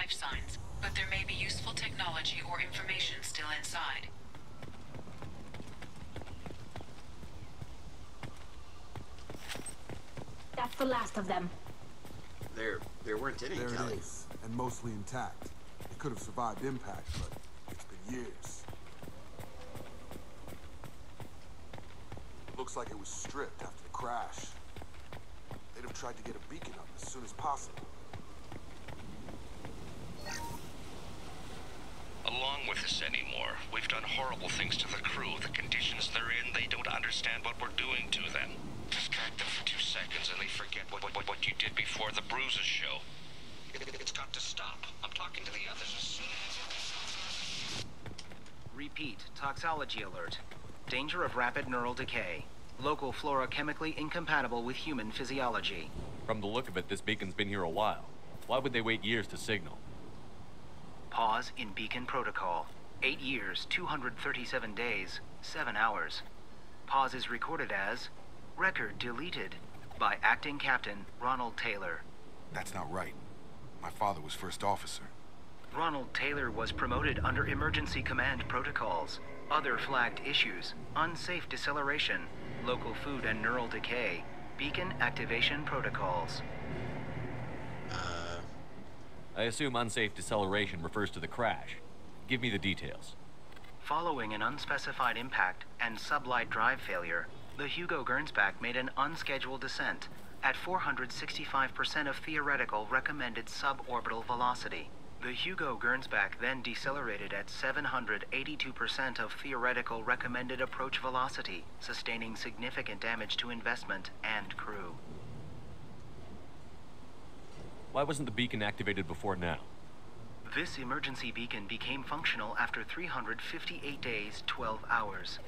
Signs, but there may be useful technology or information still inside. That's the last of them. There weren't any, There Kelly. it is, and mostly intact. It could have survived impact, but it's been years. Looks like it was stripped after the crash. They'd have tried to get a beacon up as soon as possible. Along with this anymore. We've done horrible things to the crew. The conditions they're in, they don't understand what we're doing to them. Distract them for 2 seconds and they forget what you did before the bruises show. It's got to stop. I'm talking to the others as soon as... Repeat, toxology alert. Danger of rapid neural decay. Local flora chemically incompatible with human physiology. From the look of it, this beacon's been here a while. Why would they wait years to signal? Pause in beacon protocol. 8 years, 237 days, 7 hours. Pause is recorded as record deleted by Acting Captain Ronald Taylor. That's not right. My father was first officer. Ronald Taylor was promoted under emergency command protocols. Other flagged issues: unsafe deceleration, local food and neural decay, beacon activation protocols. I assume unsafe deceleration refers to the crash. Give me the details. Following an unspecified impact and sublight drive failure, the Hugo Gernsback made an unscheduled descent at 465% of theoretical recommended suborbital velocity. The Hugo Gernsback then decelerated at 782% of theoretical recommended approach velocity, sustaining significant damage to investment and crew. Why wasn't the beacon activated before now? This emergency beacon became functional after 358 days, 12 hours.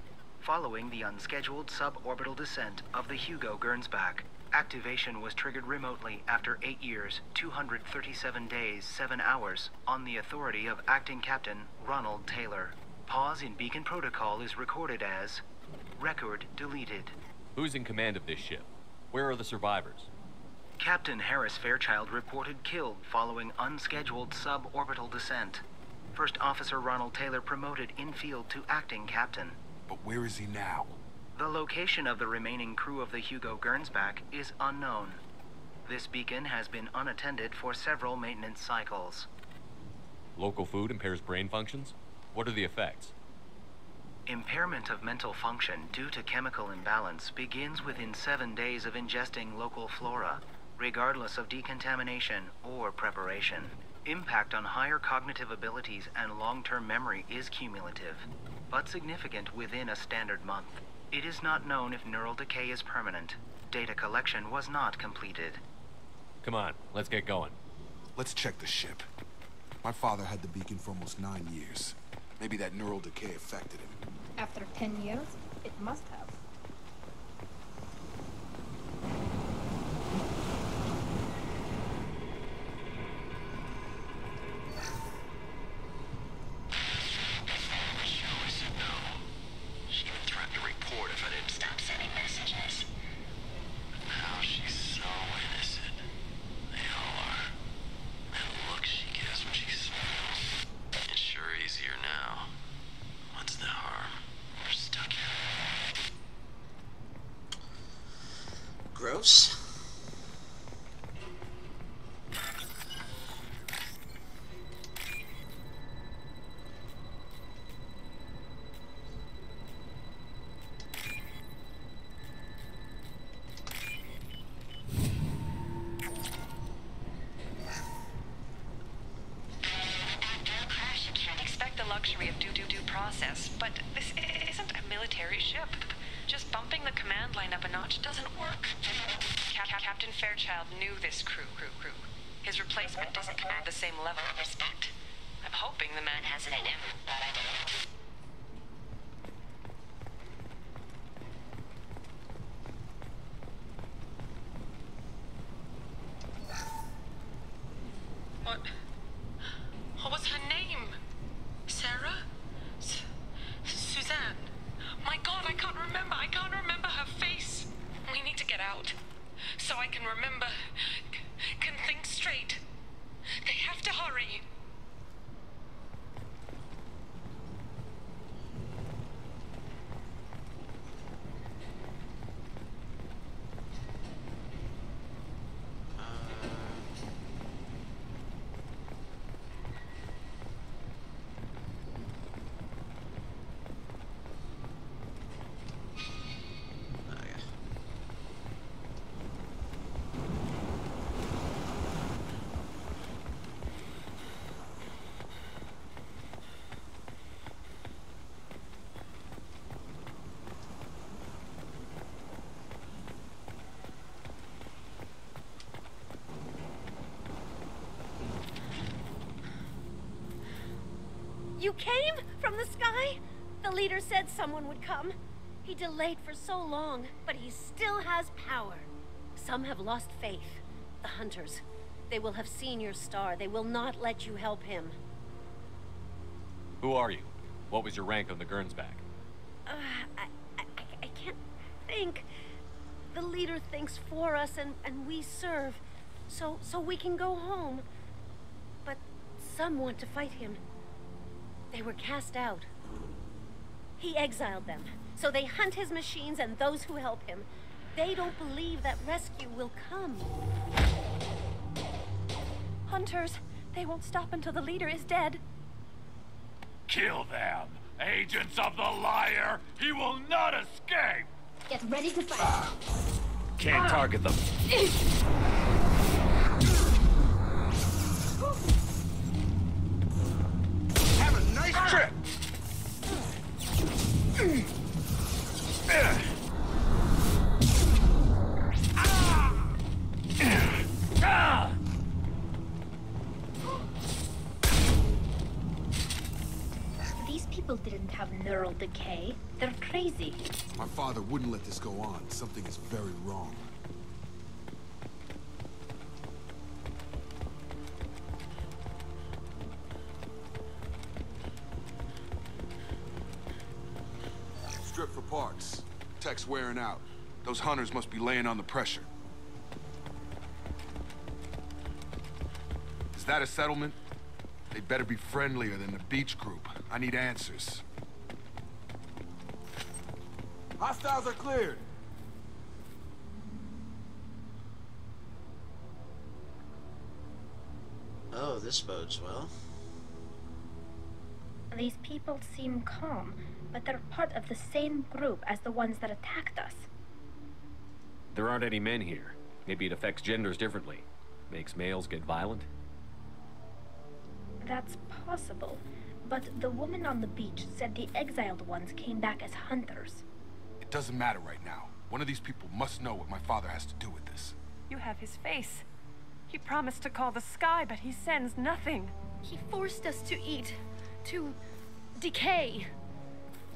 Following the unscheduled suborbital descent of the Hugo Gernsback, activation was triggered remotely after 8 years, 237 days, 7 hours, on the authority of Acting Captain Ronald Taylor. Pause in beacon protocol is recorded as record deleted. Who's in command of this ship? Where are the survivors? Captain Harris Fairchild reported killed following unscheduled suborbital descent. First Officer Ronald Taylor promoted in-field to acting captain. But where is he now? The location of the remaining crew of the Hugo Gernsback is unknown. This beacon has been unattended for several maintenance cycles. Local food impairs brain functions? What are the effects? Impairment of mental function due to chemical imbalance begins within 7 days of ingesting local flora, regardless of decontamination or preparation. Impact on higher cognitive abilities and long-term memory is cumulative, but significant within a standard month. It is not known if neural decay is permanent. Data collection was not completed. Come on, let's get going. Let's check the ship. My father had the beacon for almost 9 years. Maybe that neural decay affected him. After 10 years, it must have. Gross. Expect the luxury of due process, but this isn't a military ship. Just bumping the command line up a notch doesn't work. Captain Fairchild knew this crew. His replacement doesn't command the same level of respect. I'm hoping the man has it in him. What was her name? Sarah? Suzanne? My God, I can't remember her face. We need to get out. So I can remember, can think straight. They have to hurry. You came from the sky? The leader said someone would come. He delayed for so long, but he still has power. Some have lost faith. The hunters. They will have seen your star. They will not let you help him. Who are you? What was your rank on the Gernsback? I can't think. The leader thinks for us, and we serve. So we can go home. But some want to fight him. They were cast out. He exiled them. So they hunt his machines and those who help him. They don't believe that rescue will come. Hunters, they won't stop until the leader is dead. Kill them! Agents of the liar! He will not escape! Get ready to fight. Can't target them. Have a nice trip! These people didn't have neural decay. They're crazy. My father wouldn't let this go on. Something is very wrong. Strip for parts. Tech's wearing out. Those hunters must be laying on the pressure. Is that a settlement? They'd better be friendlier than the beach group. I need answers. Hostiles are cleared. Oh, this bodes well. These people seem calm, but they're part of the same group as the ones that attacked us. There aren't any men here. Maybe it affects genders differently. Makes males get violent? That's possible, but the woman on the beach said the exiled ones came back as hunters. It doesn't matter right now. One of these people must know what my father has to do with this. You have his face. He promised to call the sky, but he sends nothing. He forced us to eat, to decay.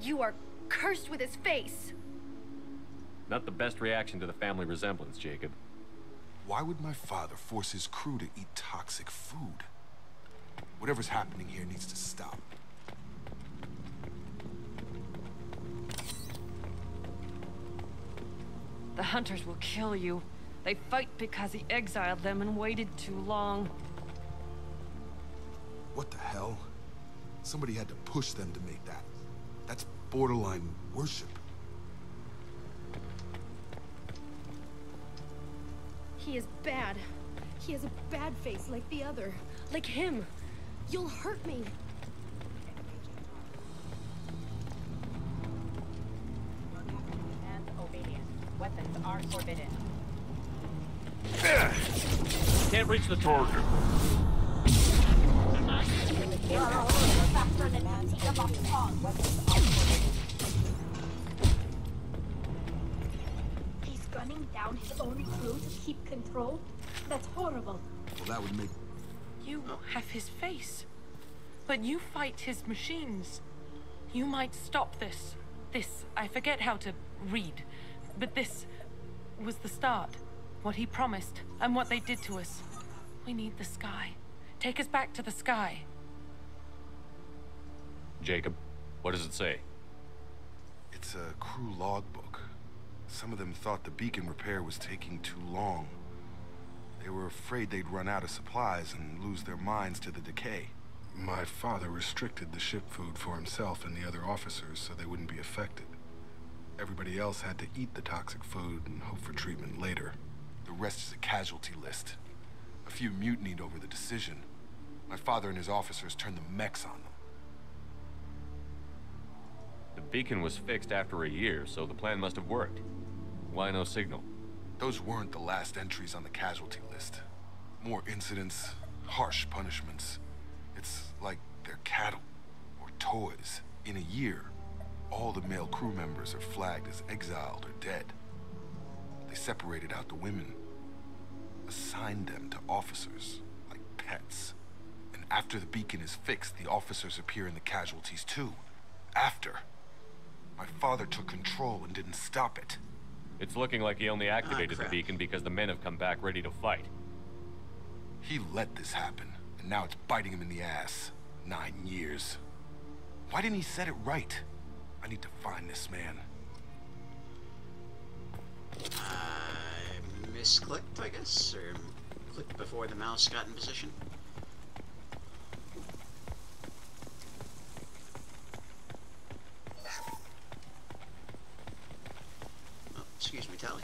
You are cursed with his face. Not the best reaction to the family resemblance, Jacob. Why would my father force his crew to eat toxic food? Whatever's happening here needs to stop. The hunters will kill you. They fight because he exiled them and waited too long. What the hell? Somebody had to push them to make that. That's borderline worship. He is bad. He has a bad face like the other. Like him. You'll hurt me. And obedience. Weapons are forbidden. Can't reach the target. He's gunning down his own crew to keep control? That's horrible. Well, that would make... You have his face, but you fight his machines. You might stop this. This, I forget how to read, but this was the start. What he promised, and what they did to us. We need the sky. Take us back to the sky. Jacob, what does it say? It's a crew logbook. Some of them thought the beacon repair was taking too long. They were afraid they'd run out of supplies and lose their minds to the decay. My father restricted the ship food for himself and the other officers so they wouldn't be affected. Everybody else had to eat the toxic food and hope for treatment later. The rest is a casualty list. A few mutinied over the decision. My father and his officers turned the mechs on them. The beacon was fixed after a year, so the plan must have worked. Why no signal? Those weren't the last entries on the casualty list. More incidents, harsh punishments. It's like they're cattle or toys. In a year, all the male crew members are flagged as exiled or dead. They separated out the women, assigned them to officers like pets, and After the beacon is fixed, the officers appear in the casualties too. After. My father took control and didn't stop it. It's looking like he only activated the beacon because the men have come back ready to fight. He let this happen, and now it's biting him in the ass. 9 years. Why didn't he set it right? I need to find this man. I misclicked, I guess, or clicked before the mouse got in position. Oh, excuse me, Tally.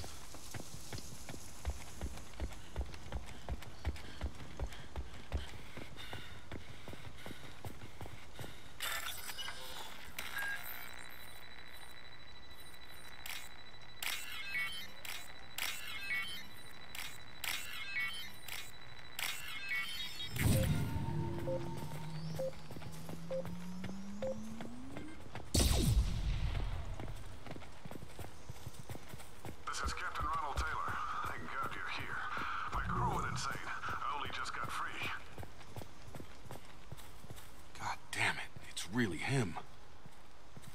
Really him.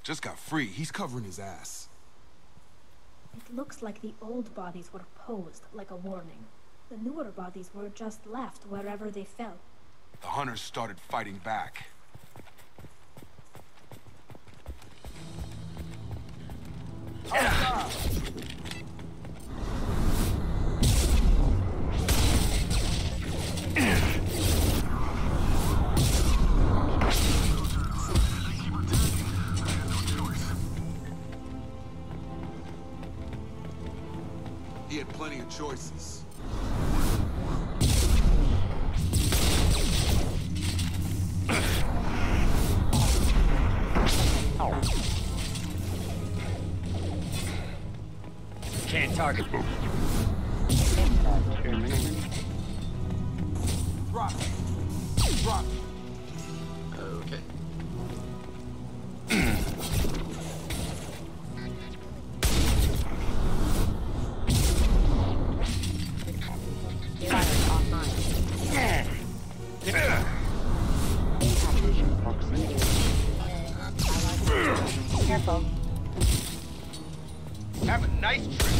Just got free. He's covering his ass. It looks like the old bodies were posed like a warning. The newer bodies were just left wherever they fell. The hunters started fighting back. He had plenty of choices. Can't target. Drop. Drop. Okay. Careful. Have a nice trip.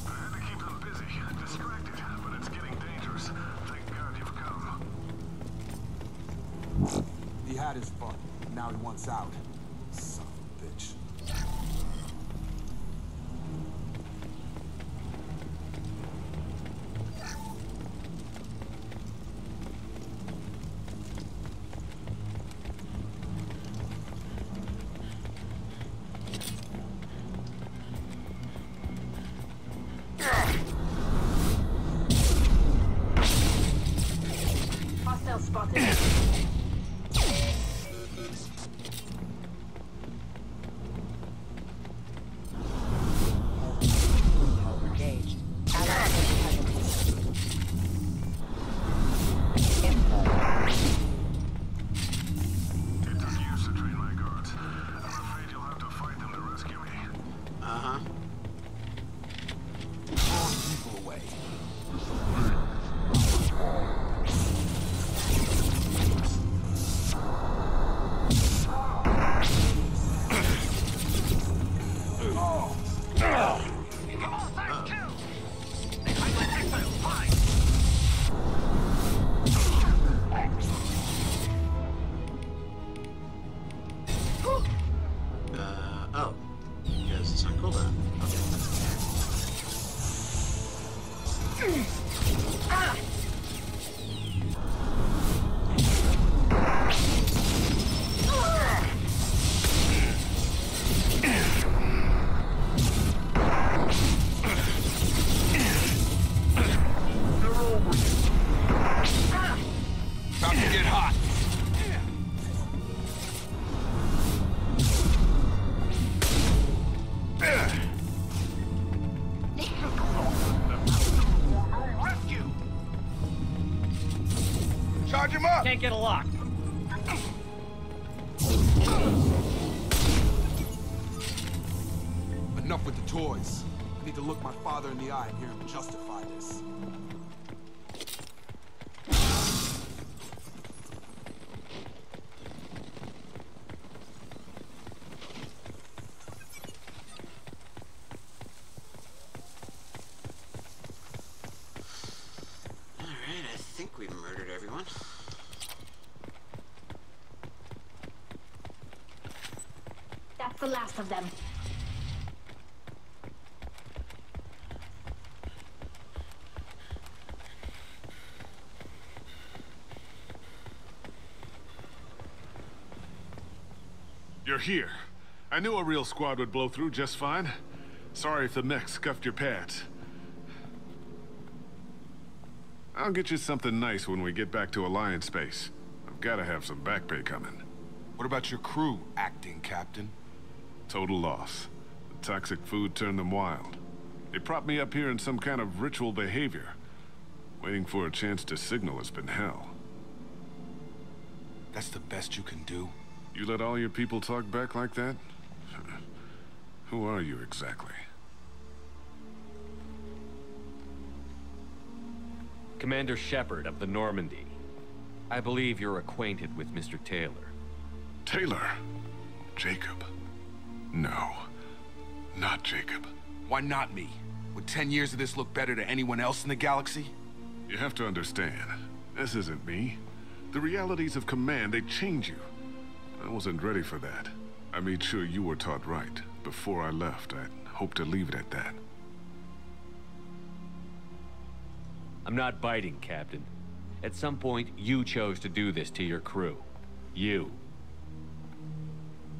I had to keep them busy, distracted, but it's getting dangerous. Thank God you've come. He had his fun. Now he wants out. Son of a bitch. Hostile spotted. Engaged. It took years to train my guards. I'm afraid you'll have to fight them to rescue me. Uh-huh. Draw people away. Oh. Because it's on cooldown. About to get hot. Rescue! Charge him up! Can't get a lock. Enough with the toys. I need to look my father in the eye and hear him justify this. like we've murdered everyone. That's the last of them. You're here. I knew a real squad would blow through just fine. Sorry if the mech scuffed your pads. I'll get you something nice when we get back to Alliance Base. I've gotta have some back pay coming. What about your crew, acting captain? Total loss. The toxic food turned them wild. They propped me up here in some kind of ritual behavior. Waiting for a chance to signal has been hell. That's the best you can do? You let all your people talk back like that? Who are you exactly? Commander Shepard of the Normandy. I believe you're acquainted with Mr. Taylor. Taylor? Jacob? No. Not Jacob. Why not me? Would 10 years of this look better to anyone else in the galaxy? You have to understand, this isn't me. The realities of command, they change you. I wasn't ready for that. I made sure you were taught right. Before I left, I hoped to leave it at that. I'm not biting, Captain. At some point, you chose to do this to your crew. You.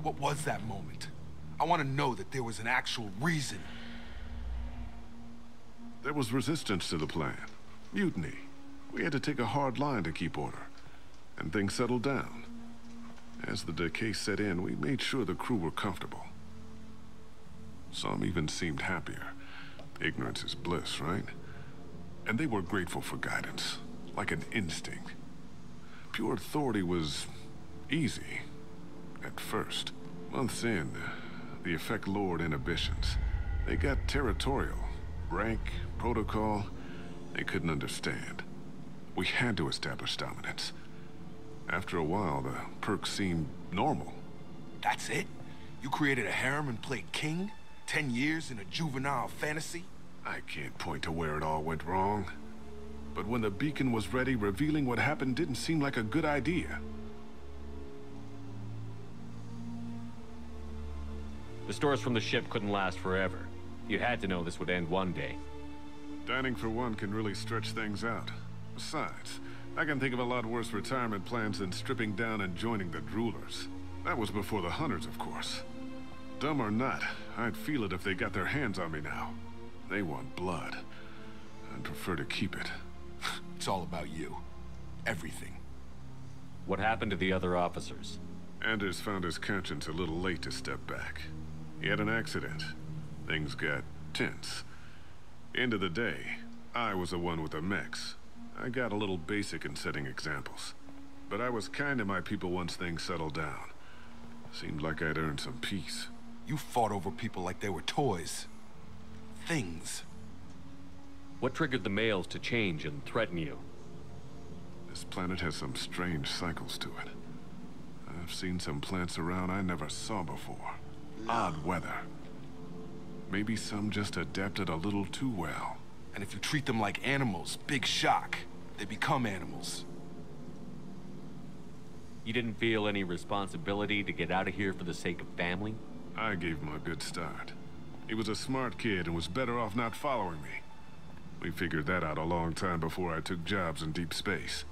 What was that moment? I want to know that there was an actual reason. There was resistance to the plan. Mutiny. We had to take a hard line to keep order. And things settled down. As the decay set in, we made sure the crew were comfortable. Some even seemed happier. Ignorance is bliss, right? And they were grateful for guidance, like an instinct. Pure authority was easy, at first. Months in, the effect lowered inhibitions. They got territorial. Rank, protocol, they couldn't understand. We had to establish dominance. After a while, the perks seemed normal. That's it? You created a harem and played king? 10 years in a juvenile fantasy? I can't point to where it all went wrong. But when the beacon was ready, revealing what happened didn't seem like a good idea. The stores from the ship couldn't last forever. You had to know this would end one day. Dining for one can really stretch things out. Besides, I can think of a lot worse retirement plans than stripping down and joining the Droolers. That was before the Hunters, of course. Dumb or not, I'd feel it if they got their hands on me now. They want blood. I'd prefer to keep it. It's all about you. Everything. What happened to the other officers? Anders found his conscience a little late to step back. He had an accident. Things got tense. End of the day, I was the one with the mechs. I got a little basic in setting examples. But I was kind to my people once things settled down. Seemed like I'd earned some peace. You fought over people like they were toys. Things. What triggered the males to change and threaten you? This planet has some strange cycles to it. I've seen some plants around I never saw before. Odd weather. Maybe some just adapted a little too well. And if you treat them like animals, big shock. They become animals. You didn't feel any responsibility to get out of here for the sake of family? I gave him a good start. He was a smart kid and was better off not following me. We figured that out a long time before I took jobs in deep space.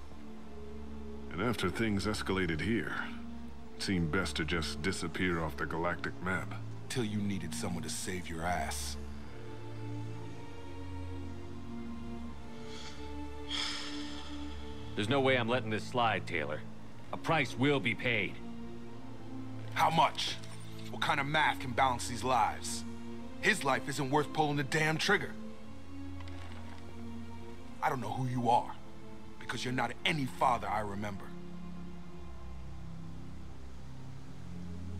And after things escalated here, it seemed best to just disappear off the galactic map. Till you needed someone to save your ass. There's no way I'm letting this slide, Taylor. A price will be paid. How much? What kind of math can balance these lives? His life isn't worth pulling the damn trigger. I don't know who you are, because you're not any father I remember.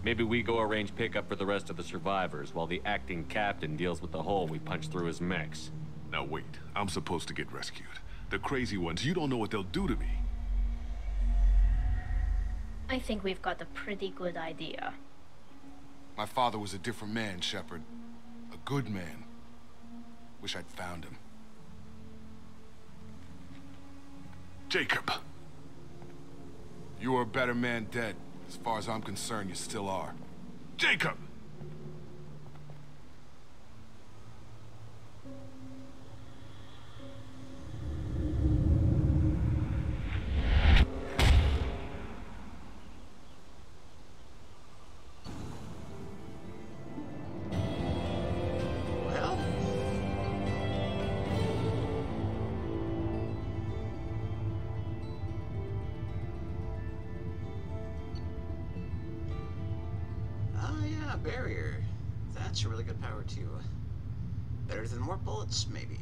Maybe we go arrange pickup for the rest of the survivors while the acting captain deals with the hole we punched through his mechs. Now wait, I'm supposed to get rescued. The crazy ones, you don't know what they'll do to me. I think we've got a pretty good idea. My father was a different man, Shepard. A good man. Wish I'd found him. Jacob. You were a better man dead. As far as I'm concerned, you still are. Jacob! Barrier. That's a really good power too. Better than more bullets, maybe.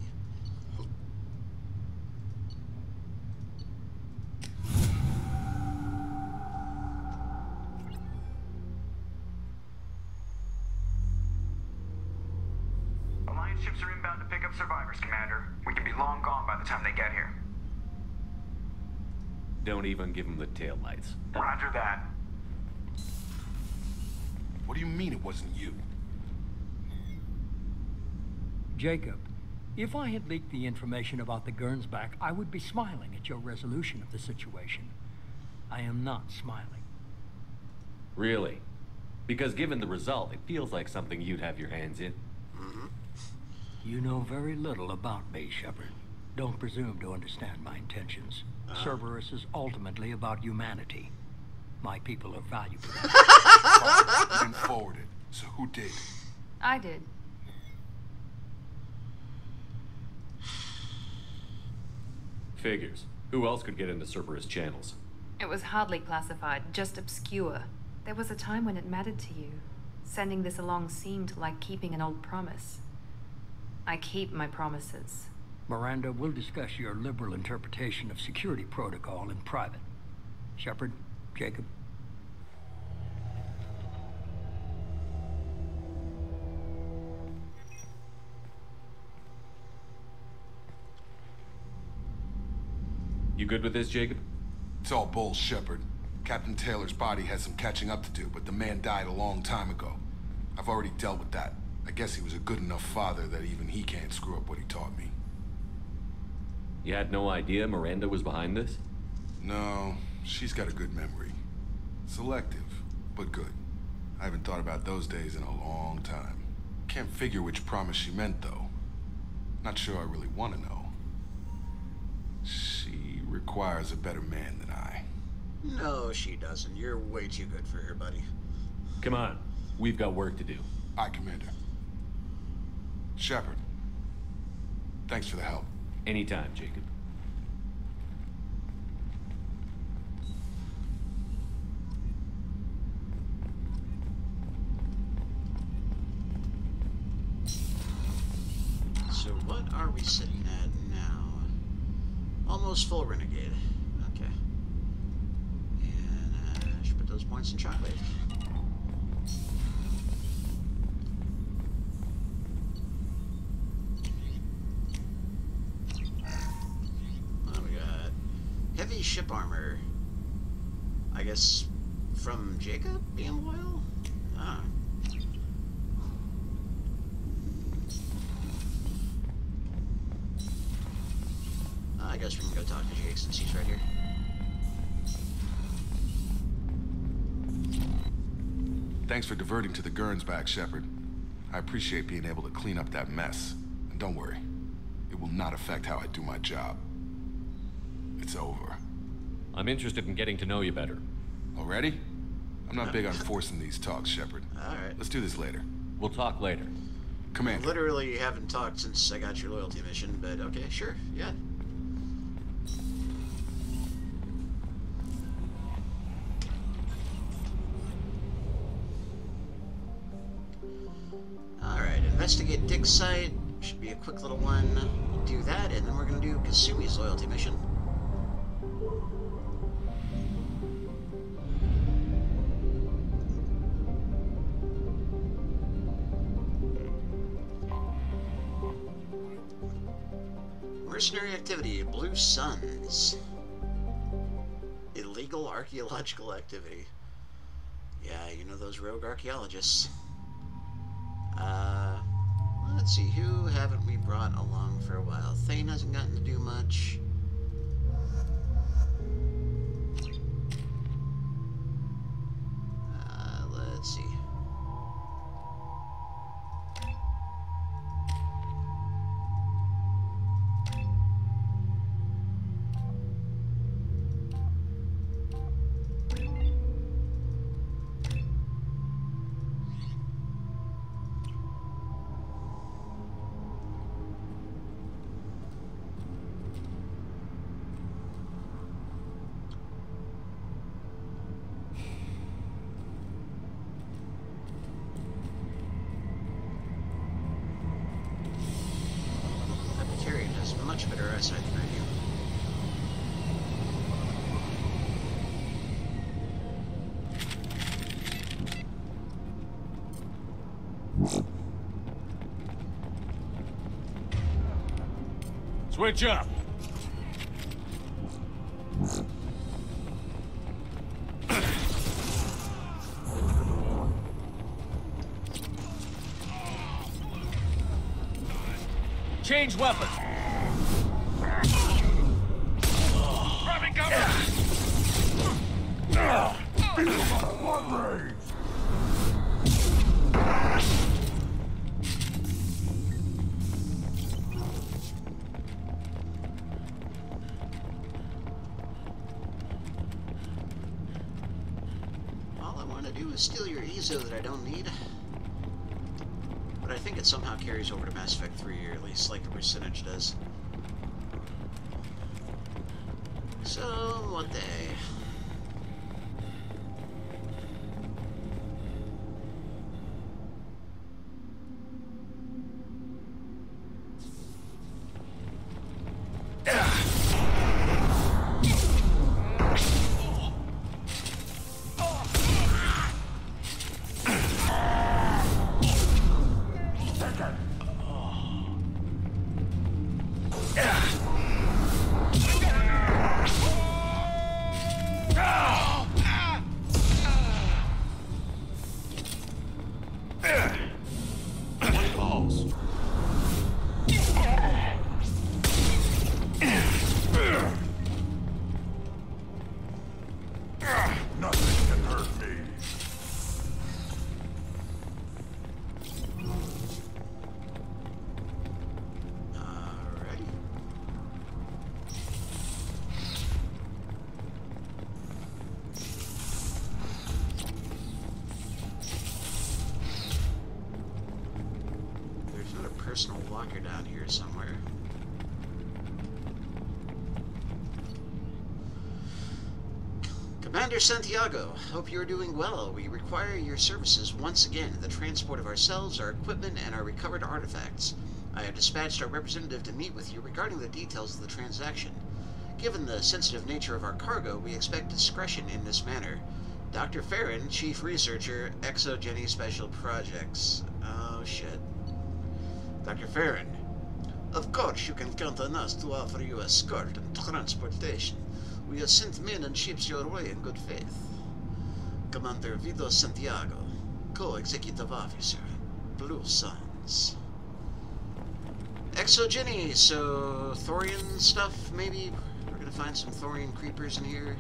Alliance ships are inbound to pick up survivors, Commander. We can be long gone by the time they get here. Don't even give them the taillights. Roger that. What do you mean it wasn't you? Jacob, if I had leaked the information about the Gernsback, I would be smiling at your resolution of the situation. I am not smiling. Really? Because given the result, it feels like something you'd have your hands in. You know very little about me, Shepard. Don't presume to understand my intentions. Cerberus is ultimately about humanity. My people are valuable. You didn't forward it, so who did? I did. Figures. Who else could get into Cerberus channels? It was hardly classified, just obscure. There was a time when it mattered to you. Sending this along seemed like keeping an old promise. I keep my promises. Miranda, we'll discuss your liberal interpretation of security protocol in private. Shepard, Jacob. You good with this, Jacob? It's all bull, Shepard. Captain Taylor's body has some catching up to do, but the man died a long time ago. I've already dealt with that. I guess he was a good enough father that even he can't screw up what he taught me. You had no idea Miranda was behind this? No, she's got a good memory. Selective, but good. I haven't thought about those days in a long time. Can't figure which promise she meant, though. Not sure I really want to know. She requires a better man than I. No, she doesn't. You're way too good for her, buddy. Come on. We've got work to do. Aye, Commander. Shepard. Thanks for the help. Anytime, Jacob. So what are we sitting at now? Almost full Renegade. Okay. And I should put those points in Shockwave. Heavy ship armor. I guess from Jacob being loyal? Ah. I guess we can go talk to Jake since he's right here. Thanks for diverting to the Gernsback, Shepard. I appreciate being able to clean up that mess. And don't worry, it will not affect how I do my job. It's over. I'm interested in getting to know you better. Already? I'm not big on forcing these talks, Shepard. Alright. Let's do this later. We'll talk later. Commander. Literally haven't talked since I got your loyalty mission, but okay, sure, yeah. Alright, investigate dig site. Should be a quick little one. We'll do that, and then we're gonna do Kasumi's loyalty mission. Mercenary activity, Blue Suns. Illegal archaeological activity. Yeah, you know those rogue archaeologists. Let's see, who haven't we brought along for a while? Thane hasn't gotten to do much. much better eyesight than I do. Switch up. Change weapon. Grabbing cover! All I want to do is steal your EZO that I don't need. But I think it somehow carries over to Mass Effect 3, or at least like a percentage does. So, what the hey? Personal locker down here somewhere. Commander Santiago, hope you are doing well. We require your services once again in the transport of ourselves, our equipment, and our recovered artifacts. I have dispatched our representative to meet with you regarding the details of the transaction. Given the sensitive nature of our cargo, we expect discretion in this matter. Dr. Farron, Chief Researcher, Exogeny Special Projects. Oh, shit. Dr. Farron, of course you can count on us to offer you escort and transportation. We have sent men and ships your way in good faith. Commander Vito Santiago, Co-Executive Officer, Blue Suns. Exogeny, so Thorian stuff, maybe? We're gonna find some Thorian creepers in here.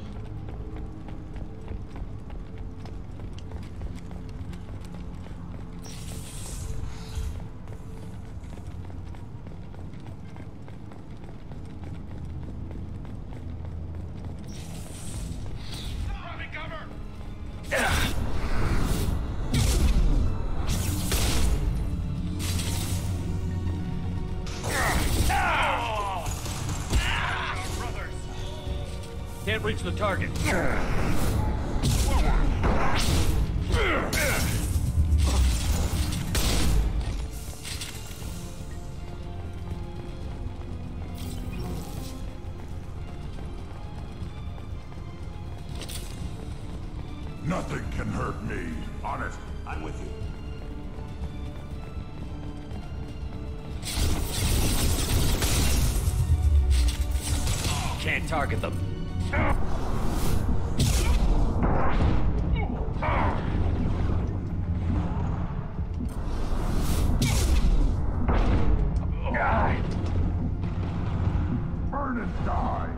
Can't reach the target. Nothing can hurt me. On it. I'm with you. Can't target them. Burn and die.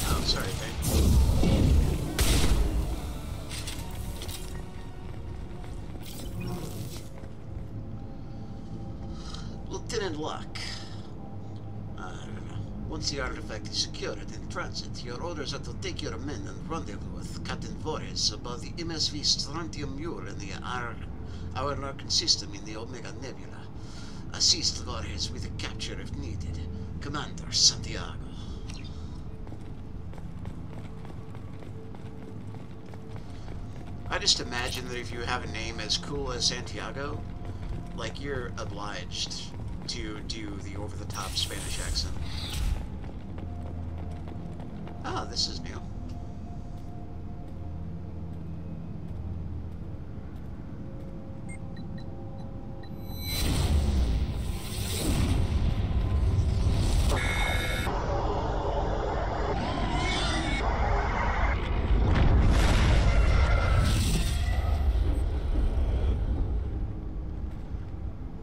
Oh, sorry, babe. Lieutenant Locke. I don't know. Once the artifact is secured in transit, your orders are to take your men and rendezvous with Captain Voorhees above the MSV Strontium Mule in the our Larkin system in the Omega Nebula. Assist Voorhees with the capture if needed. Commander Santiago. I just imagine that if you have a name as cool as Santiago, like, you're obliged to do the over-the-top Spanish accent. Oh, this is new.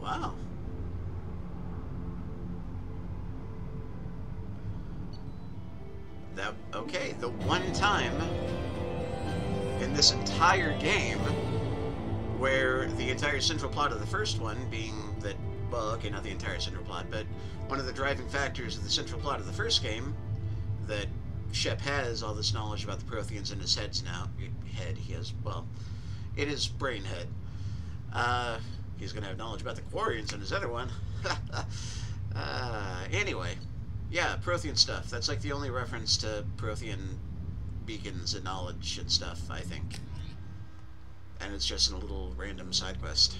Wow. Okay, the one time in this entire game where the entire central plot of the first one being that, well, okay, not the entire central plot, but one of the driving factors of the central plot of the first game, that Shep has all this knowledge about the Protheans in his head now. He has, well, in his brain head. He's going to have knowledge about the Quarians in his other one. Anyway. Yeah, Prothean stuff. That's like the only reference to Prothean beacons and knowledge and stuff, I think. And it's just in a little random side quest.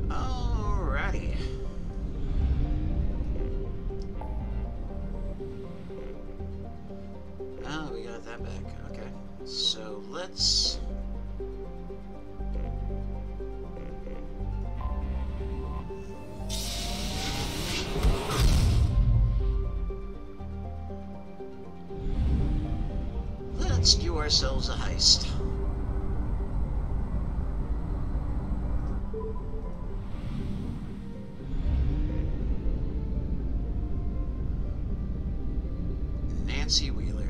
Alrighty. Oh, we got that back. Okay. So let's... let's do ourselves a heist. Nancy Wheeler.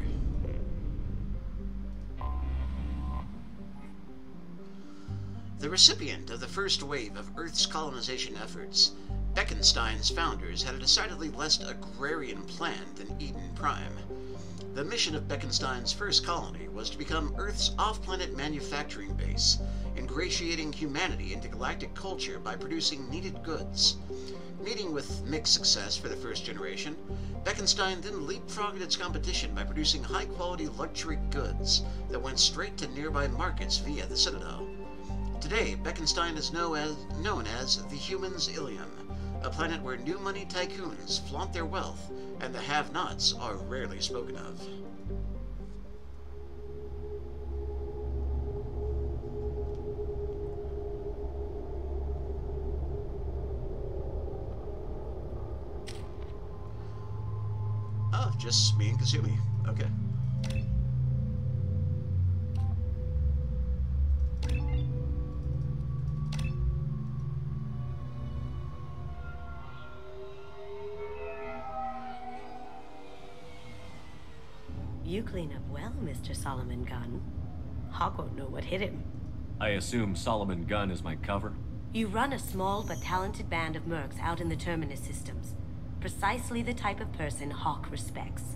The recipient of the first wave of Earth's colonization efforts, Beckenstein's founders had a decidedly less agrarian plan than Eden Prime. The mission of Beckenstein's first colony was to become Earth's off-planet manufacturing base, ingratiating humanity into galactic culture by producing needed goods. Meeting with mixed success for the first generation, Beckenstein then leapfrogged its competition by producing high-quality luxury goods that went straight to nearby markets via the Citadel. Today, Beckenstein is known as the Humans Ilium, a planet where new money tycoons flaunt their wealth and the have-nots are rarely spoken of. Oh, just me and Kazumi. Okay. You clean up well, Mr. Solomon Gunn. Hawk won't know what hit him. I assume Solomon Gunn is my cover? You run a small but talented band of mercs out in the Terminus systems. Precisely the type of person Hawk respects.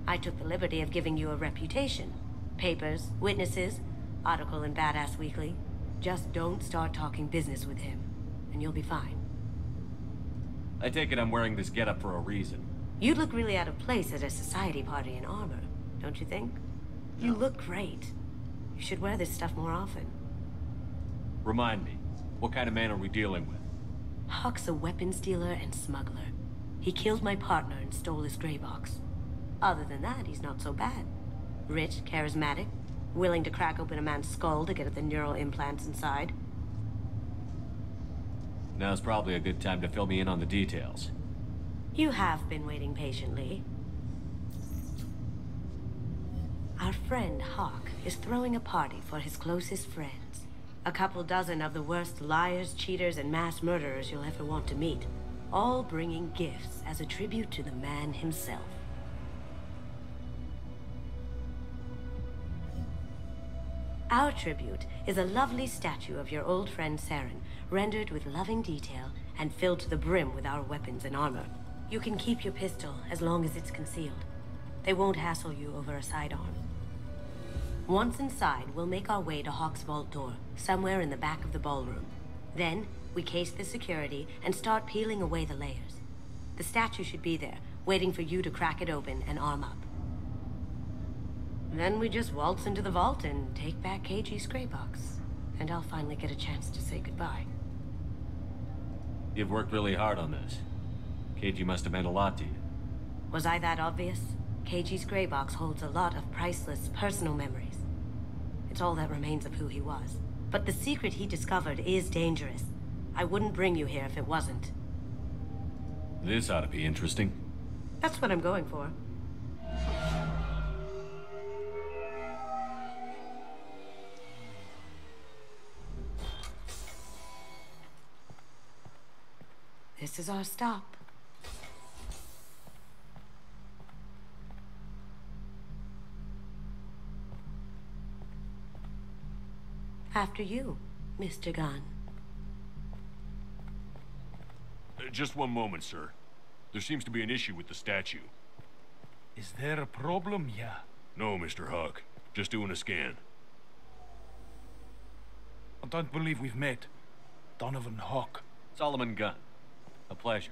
I took the liberty of giving you a reputation. Papers, witnesses, article in Badass Weekly. Just don't start talking business with him, and you'll be fine. I take it I'm wearing this getup for a reason. You'd look really out of place at a society party in armor, don't you think? You look great. You should wear this stuff more often. Remind me, what kind of man are we dealing with? Hawk's a weapons dealer and smuggler. He killed my partner and stole his gray box. Other than that, he's not so bad. Rich, charismatic, willing to crack open a man's skull to get at the neural implants inside. Now's probably a good time to fill me in on the details. You have been waiting patiently. Our friend Hawk is throwing a party for his closest friends. A couple dozen of the worst liars, cheaters, and mass murderers you'll ever want to meet. All bringing gifts as a tribute to the man himself. Our tribute is a lovely statue of your old friend Saren, rendered with loving detail and filled to the brim with our weapons and armor. You can keep your pistol as long as it's concealed. They won't hassle you over a sidearm. Once inside, we'll make our way to Hawk's vault door, somewhere in the back of the ballroom. Then, we case the security and start peeling away the layers. The statue should be there, waiting for you to crack it open and arm up. Then we just waltz into the vault and take back KG's gray box. And I'll finally get a chance to say goodbye. You've worked really hard on this. KG must have meant a lot to you. Was I that obvious? KG's gray box holds a lot of priceless personal memories. It's all that remains of who he was. But the secret he discovered is dangerous. I wouldn't bring you here if it wasn't. This ought to be interesting. That's what I'm going for. This is our stop. After you, Mr. Gunn. Just one moment, sir. There seems to be an issue with the statue. Is there a problem here? No, Mr. Hawk. Just doing a scan. I don't believe we've met. Donovan Hawk. Solomon Gunn. A pleasure.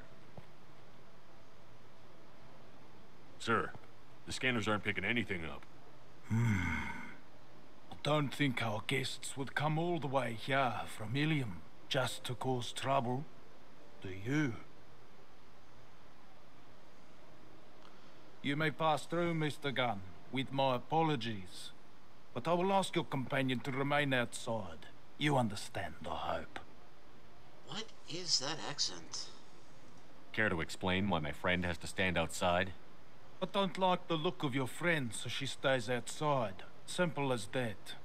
Sir, the scanners aren't picking anything up. I don't think our guests would come all the way here from Ilium just to cause trouble. Do you? You may pass through, Mr. Gunn, with my apologies. But I will ask your companion to remain outside. You understand, I hope. What is that accent? Care to explain why my friend has to stand outside? I don't like the look of your friend, so she stays outside. Simple as that.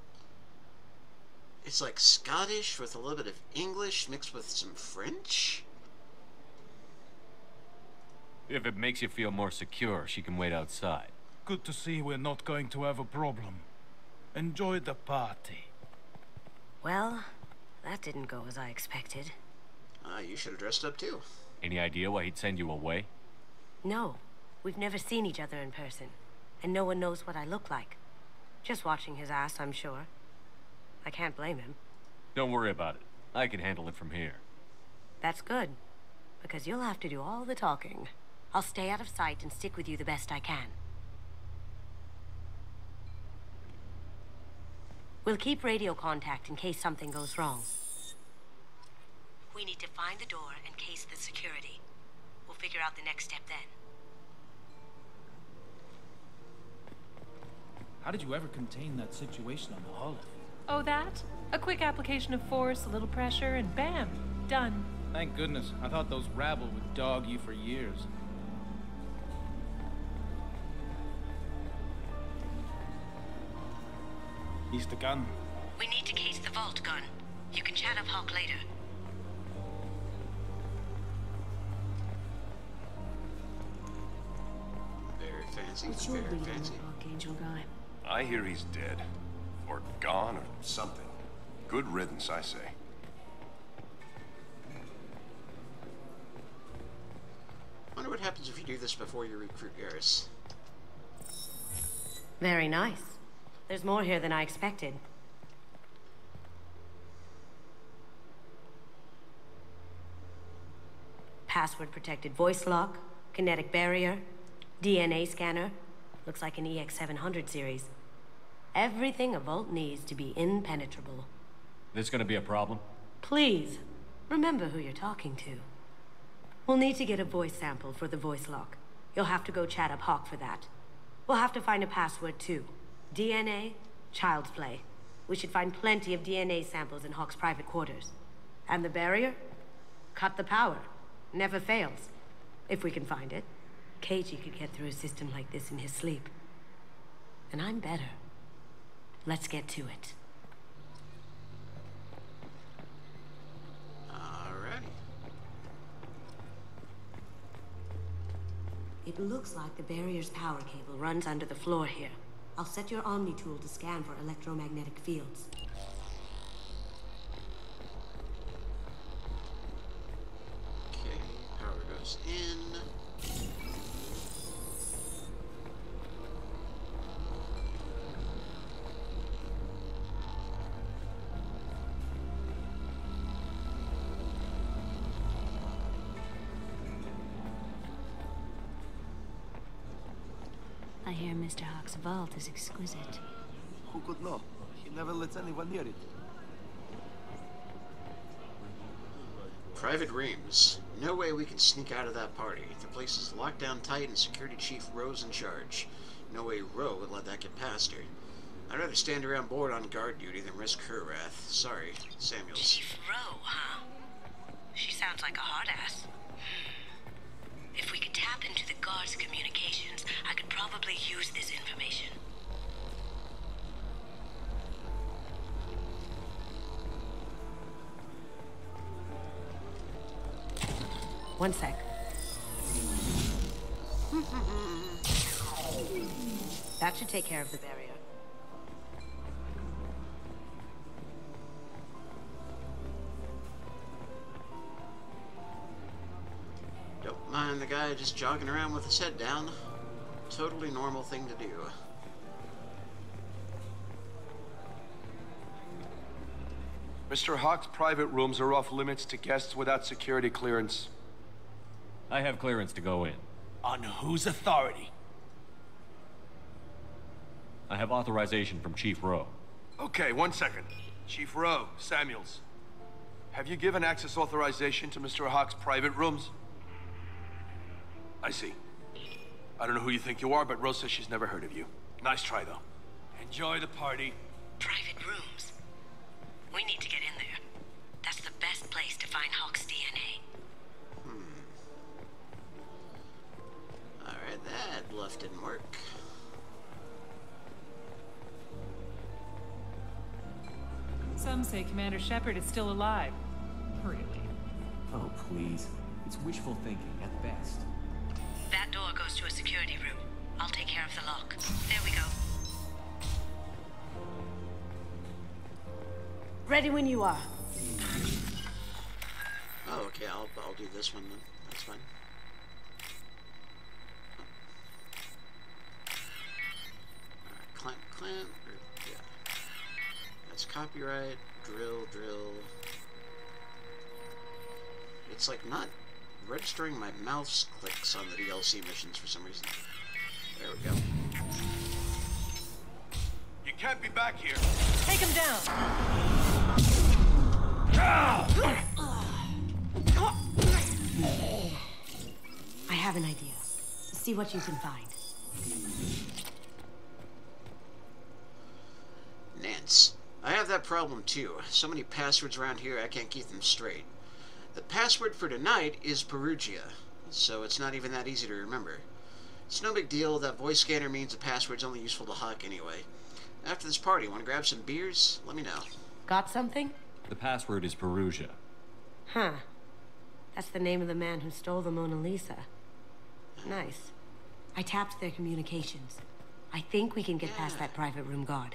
It's like Scottish with a little bit of English mixed with some French? If it makes you feel more secure, she can wait outside. Good to see we're not going to have a problem. Enjoy the party. Well, that didn't go as I expected. You should have dressed up too. Any idea why he'd send you away? No. We've never seen each other in person. And no one knows what I look like. Just watching his ass, I'm sure. I can't blame him. Don't worry about it. I can handle it from here. That's good. Because you'll have to do all the talking. I'll stay out of sight and stick with you the best I can. We'll keep radio contact in case something goes wrong. We need to find the door and case the security. We'll figure out the next step then. How did you ever contain that situation on the Hollow? Oh, that? A quick application of force, a little pressure, and bam! Done. Thank goodness. I thought those rabble would dog you for years. Mr. Gunn. We need to case the vault, Gunn. You can chat up Hawk later. Very fancy, What's your very reading on fancy. the Archangel guy? I hear he's dead. Or gone, or something. Good riddance, I say. Wonder what happens if you do this before you recruit Garrus. Very nice. There's more here than I expected. Password-protected voice lock, kinetic barrier, DNA scanner. Looks like an EX700 series. Everything a vault needs to be impenetrable. This gonna be a problem? Please, remember who you're talking to. We'll need to get a voice sample for the voice lock. You'll have to go chat up Hawk for that. We'll have to find a password too. DNA, child's play. We should find plenty of DNA samples in Hawk's private quarters. And the barrier? Cut the power. Never fails. If we can find it. KG could get through a system like this in his sleep. And I'm better. Let's get to it. Alrighty. It looks like the barrier's power cable runs under the floor here. I'll set your Omni tool to scan for electromagnetic fields. Okay, power goes in. hear Mr. Hawk's vault is exquisite. Who could know? He never lets anyone near it. Private Reams. No way we can sneak out of that party. The place is locked down tight and Security Chief Rowe's in charge. No way Rowe would let that get past her. I'd rather stand around bored on guard duty than risk her wrath. Sorry, Samuels. Chief Rowe, huh? She sounds like a hard ass. If we could tap into the guard's communications, I could probably use this information. One sec. That should take care of the barrier. Don't mind the guy just jogging around with his head down. Totally normal thing to do. Mr. Hawk's private rooms are off limits to guests without security clearance. I have clearance to go in. On whose authority? I have authorization from Chief Rowe. Okay, 1 second. Chief Rowe, Samuels. Have you given access authorization to Mr. Hawk's private rooms? I see. I don't know who you think you are, but Rose says she's never heard of you. Nice try, though. Enjoy the party. Private rooms. We need to get in there. That's the best place to find Hawk's DNA. Alright, that bluff didn't work. Some say Commander Shepard is still alive. Really? Oh, please. It's wishful thinking at best. That door goes to a security room. I'll take care of the lock. There we go. Ready when you are. Oh, okay, I'll do this one then. That's fine. Alright, clamp, or, yeah. That's copyright, drill. It's like not registering my mouse clicks on the DLC missions for some reason. There we go. You can't be back here. Take him down. I have an idea. See what you can find. Nance, I have that problem too. So many passwords around here, I can't keep them straight. The password for tonight is Perugia, so it's not even that easy to remember. It's no big deal. That voice scanner means the password's only useful to Hawk anyway. After this party, want to grab some beers? Let me know. Got something? The password is Perugia. Huh. That's the name of the man who stole the Mona Lisa. Nice. I tapped their communications. I think we can get past that private room guard.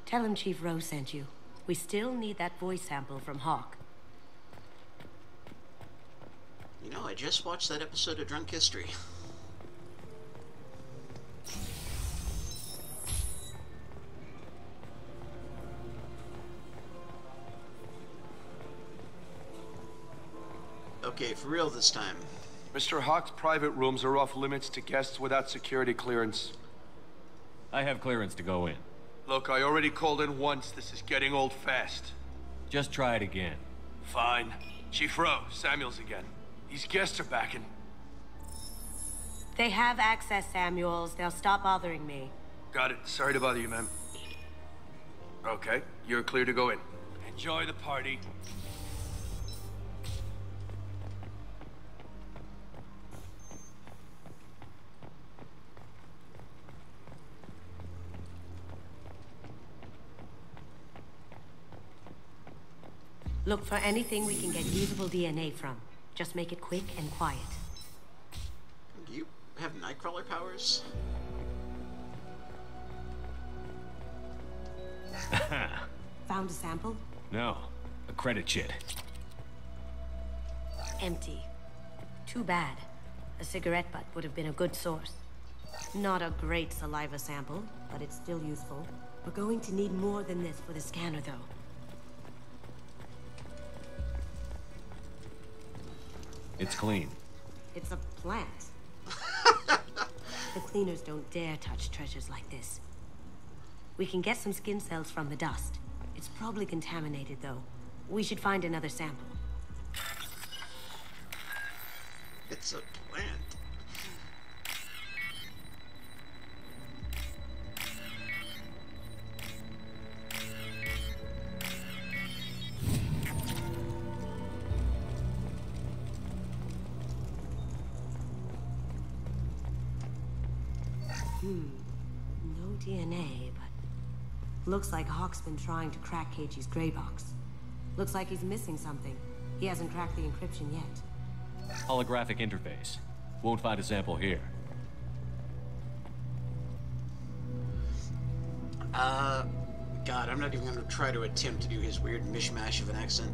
Tell him Chief Rowe sent you. We still need that voice sample from Hawk. You know, I just watched that episode of Drunk History. Okay, for real this time. Mr. Hawk's private rooms are off limits to guests without security clearance. I have clearance to go in. Look, I already called in once. This is getting old fast. Just try it again. Fine. Chief Rowe, Samuels again. These guests are back in. They have access, Samuels. They'll stop bothering me. Got it. Sorry to bother you, ma'am. Okay, you're clear to go in. Enjoy the party. Look for anything we can get usable DNA from. Just make it quick and quiet. Do you have Nightcrawler powers? Found a sample? No. A credit chit. Empty. Too bad. A cigarette butt would have been a good source. Not a great saliva sample, but it's still useful. We're going to need more than this for the scanner, though. It's clean. It's a plant. The cleaners don't dare touch treasures like this. We can get some skin cells from the dust. It's probably contaminated, though. We should find another sample. It's a plant. No DNA, but looks like Hawk's been trying to crack Keiji's gray box. Looks like he's missing something. He hasn't cracked the encryption yet. Holographic interface. Won't find a sample here. God, I'm not even going to try to attempt to do his weird mishmash of an accent.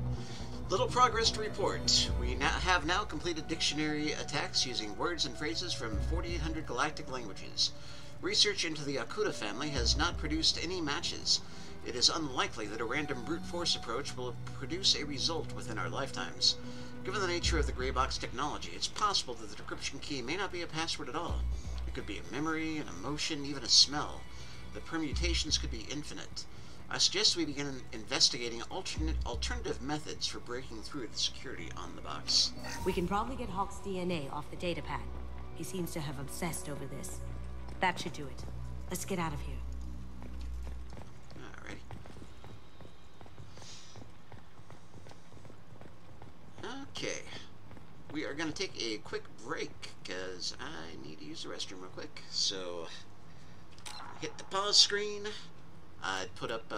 Little progress to report. We have now completed dictionary attacks using words and phrases from 4,800 galactic languages. Research into the Akuda family has not produced any matches. It is unlikely that a random brute force approach will produce a result within our lifetimes. Given the nature of the gray box technology, it's possible that the decryption key may not be a password at all. It could be a memory, an emotion, even a smell. The permutations could be infinite. I suggest we begin investigating alternative methods for breaking through the security on the box. We can probably get Hawk's DNA off the datapad. He seems to have obsessed over this. That should do it. Let's get out of here. Alrighty. Okay. We are going to take a quick break, because I need to use the restroom real quick. So, hit the pause screen. I'd put up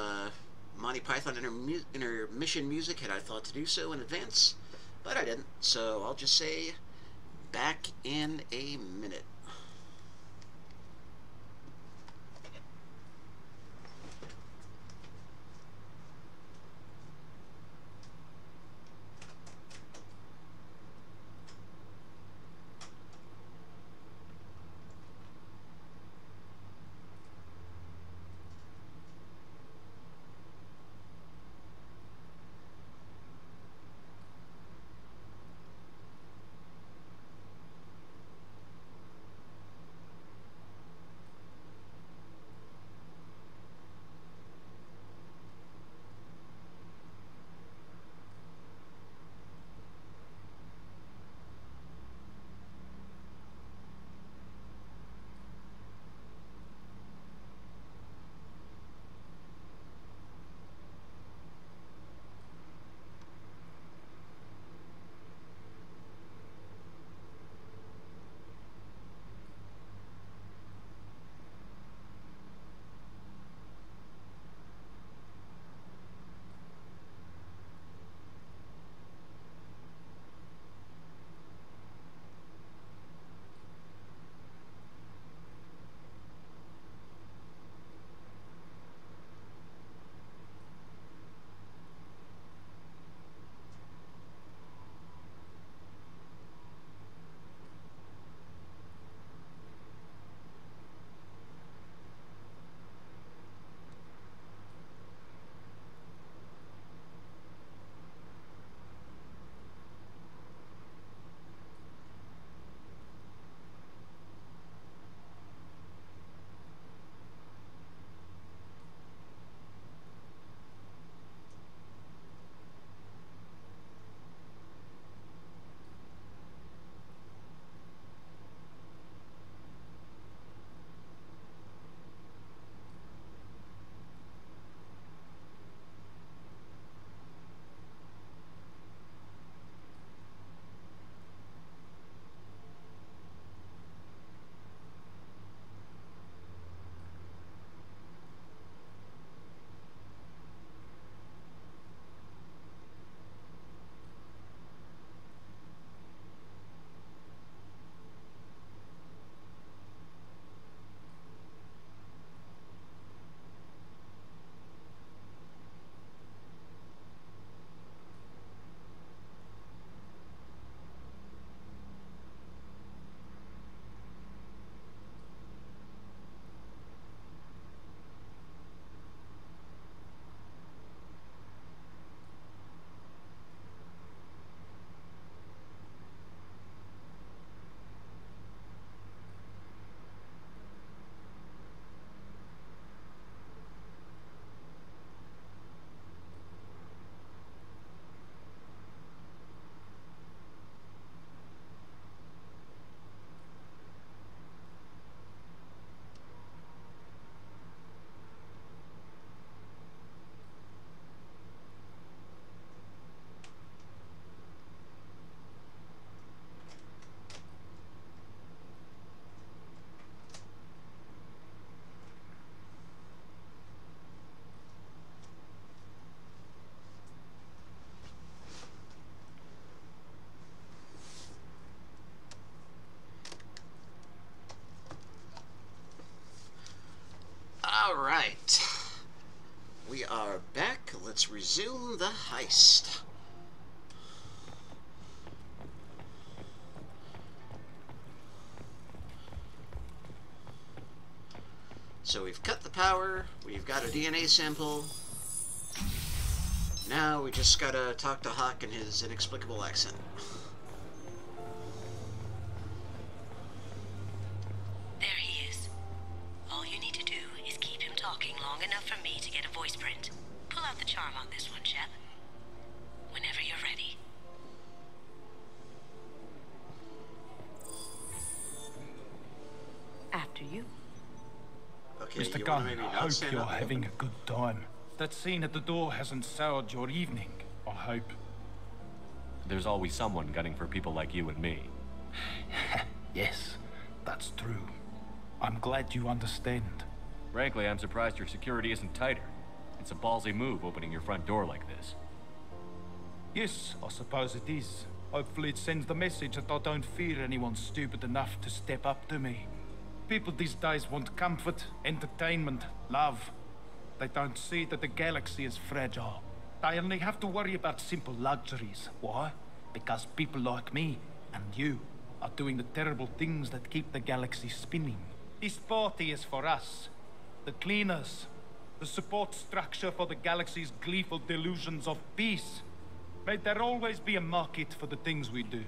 Monty Python intermission music had I thought to do so in advance, but I didn't, so I'll just say back in a minute. Alright. We are back. Let's resume the heist. So we've cut the power, we've got a DNA sample. Now we just gotta talk to Hawk in his inexplicable accent. There he is. All you need to do is keep him talking long enough for me to get a voice print. Pull out the charm on this one, Shep. Whenever you're ready. After you. Okay, Mr. Gunn, I hope you're having a good time. That scene at the door hasn't soured your evening, I hope. There's always someone gunning for people like you and me. Yes, that's true. I'm glad you understand. Frankly, I'm surprised your security isn't tighter. It's a ballsy move opening your front door like this. Yes, I suppose it is. Hopefully it sends the message that I don't fear anyone stupid enough to step up to me. People these days want comfort, entertainment, love. They don't see that the galaxy is fragile. They only have to worry about simple luxuries. Why? Because people like me and you are doing the terrible things that keep the galaxy spinning. This party is for us, the cleaners, the support structure for the galaxy's gleeful delusions of peace. May there always be a market for the things we do.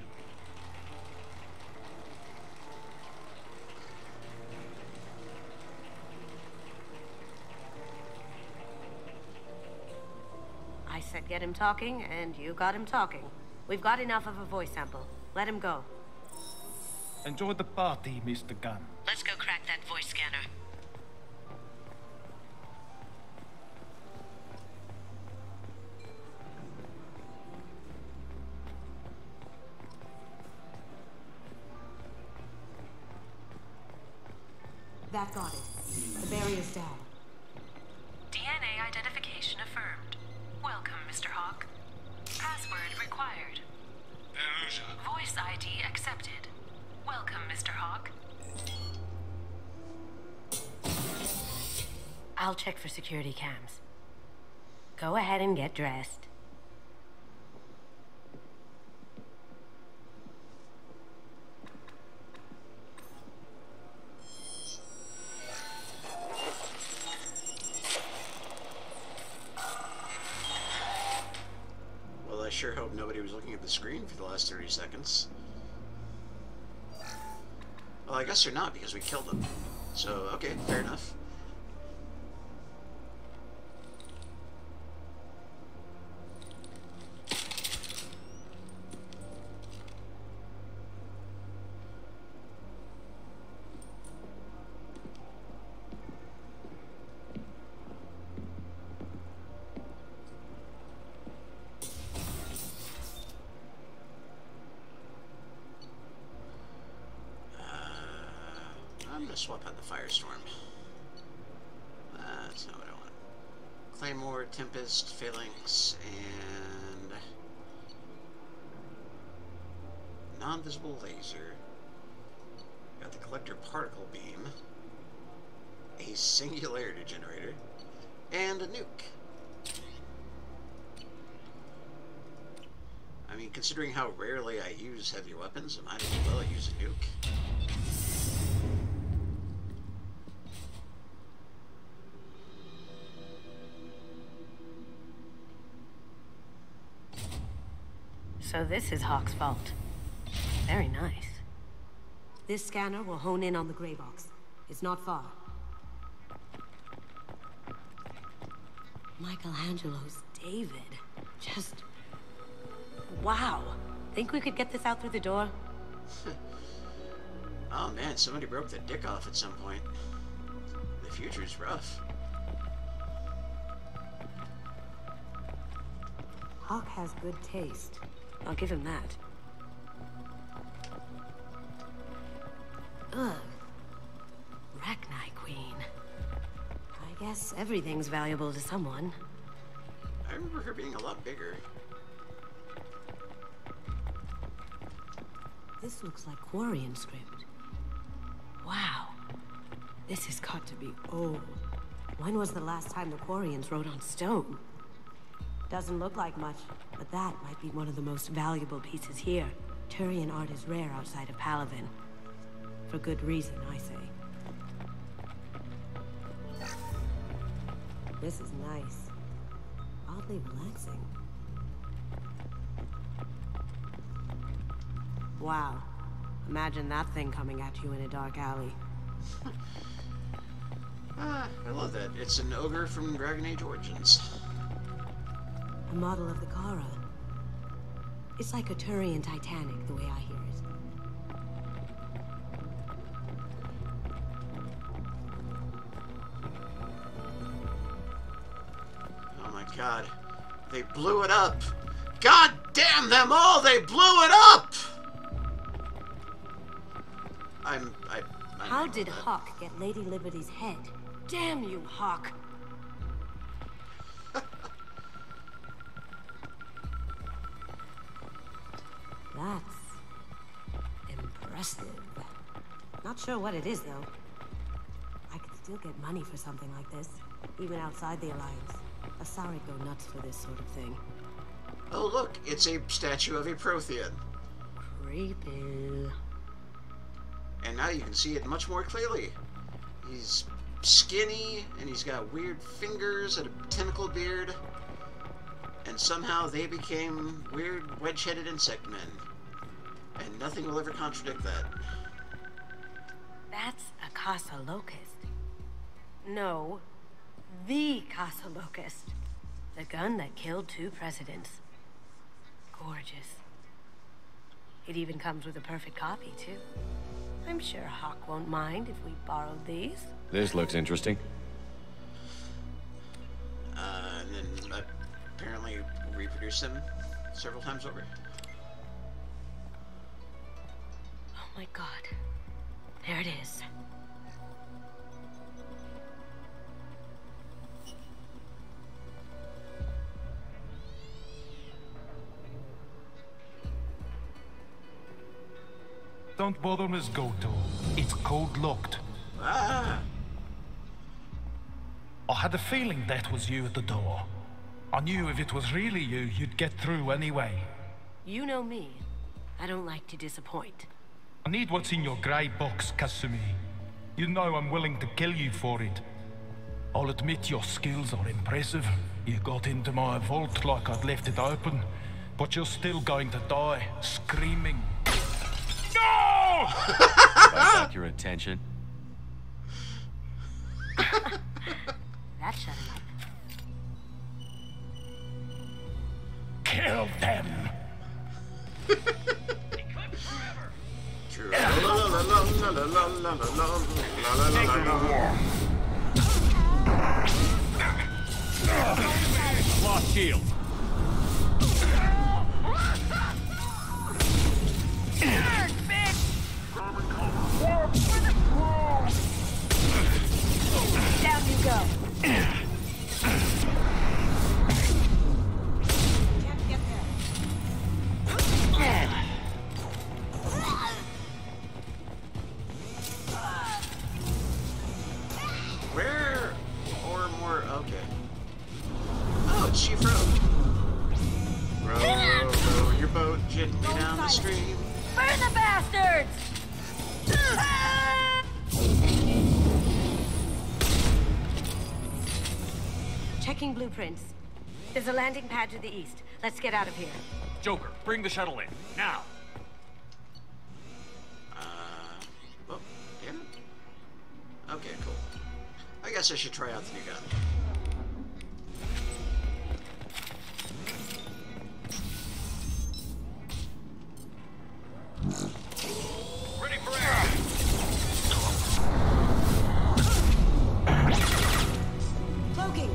I said get him talking, and you got him talking. We've got enough of a voice sample. Let him go. Enjoy the party, Mr. Gunn. Let's go crack that voice scanner. That got it. The barrier's down. DNA identification affirmed. Welcome, Mr. Hawk. Password required. Voice ID accepted. Welcome, Mr. Hawk. I'll check for security cams. Go ahead and get dressed. I sure hope nobody was looking at the screen for the last 30 seconds. Well, I guess they're not because we killed them. So, okay, fair enough. I'm gonna swap out the Firestorm. That's not what I want. Claymore, Tempest, Phalanx, and non-visible laser. Got the Collector Particle Beam, a Singularity Generator, and a nuke. I mean, considering how rarely I use heavy weapons, I might as well use a nuke. So this is Hawk's vault. Very nice. This scanner will hone in on the gray box. It's not far. Michelangelo's David. Just... wow. Think we could get this out through the door? Oh man, somebody broke the dick off at some point. The future's rough. Hawk has good taste. I'll give him that. Ugh. Rachni Queen. I guess everything's valuable to someone. I remember her being a lot bigger. This looks like Quarian script. Wow. This has got to be old. When was the last time the Quarians wrote on stone? Doesn't look like much, but that might be one of the most valuable pieces here. Turian art is rare outside of Palaven. For good reason, I say. This is nice. Oddly relaxing. Wow. Imagine that thing coming at you in a dark alley. I love that. It's an ogre from Dragon Age Origins. A model of the Kara. It's like a Turian Titanic, the way I hear it. Oh my god. They blew it up! God damn them all! They blew it up! How did Hawk get Lady Liberty's head? Damn you, Hawk! That's impressive. Not sure what it is, though. I could still get money for something like this, even outside the Alliance. Asari go nuts for this sort of thing. Oh look, it's a statue of a Prothean. Creepy. And now you can see it much more clearly. He's skinny, and he's got weird fingers and a tentacle beard. And somehow they became weird, wedge-headed insect men. And nothing will ever contradict that. That's a Casa Locust. No, the Casa Locust. The gun that killed 2 presidents. Gorgeous. It even comes with a perfect copy, too. I'm sure Hawk won't mind if we borrowed these. This looks interesting. And then apparently reproduce them several times over. Oh my god. There it is. Don't bother, Miss Goto. It's code-locked. Ah! I had a feeling that was you at the door. I knew if it was really you, you'd get through anyway. You know me. I don't like to disappoint. I need what's in your grey box, Kasumi. You know I'm willing to kill you for it. I'll admit your skills are impressive. You got into my vault like I'd left it open, but you're still going to die, screaming. No! If I got your attention. That shut him up. Kill them! Lost shield. Down you go. Can't get there. Where? Or more? Okay. Oh, it's Chief Rowe. Row your boat gently down the stream. Burn the bastards! Checking blueprints. There's a landing pad to the east. Let's get out of here. Joker, bring the shuttle in. Now! Oh, damn it. Okay, cool. I guess I should try out the new gun. Ready for action! Cloaking!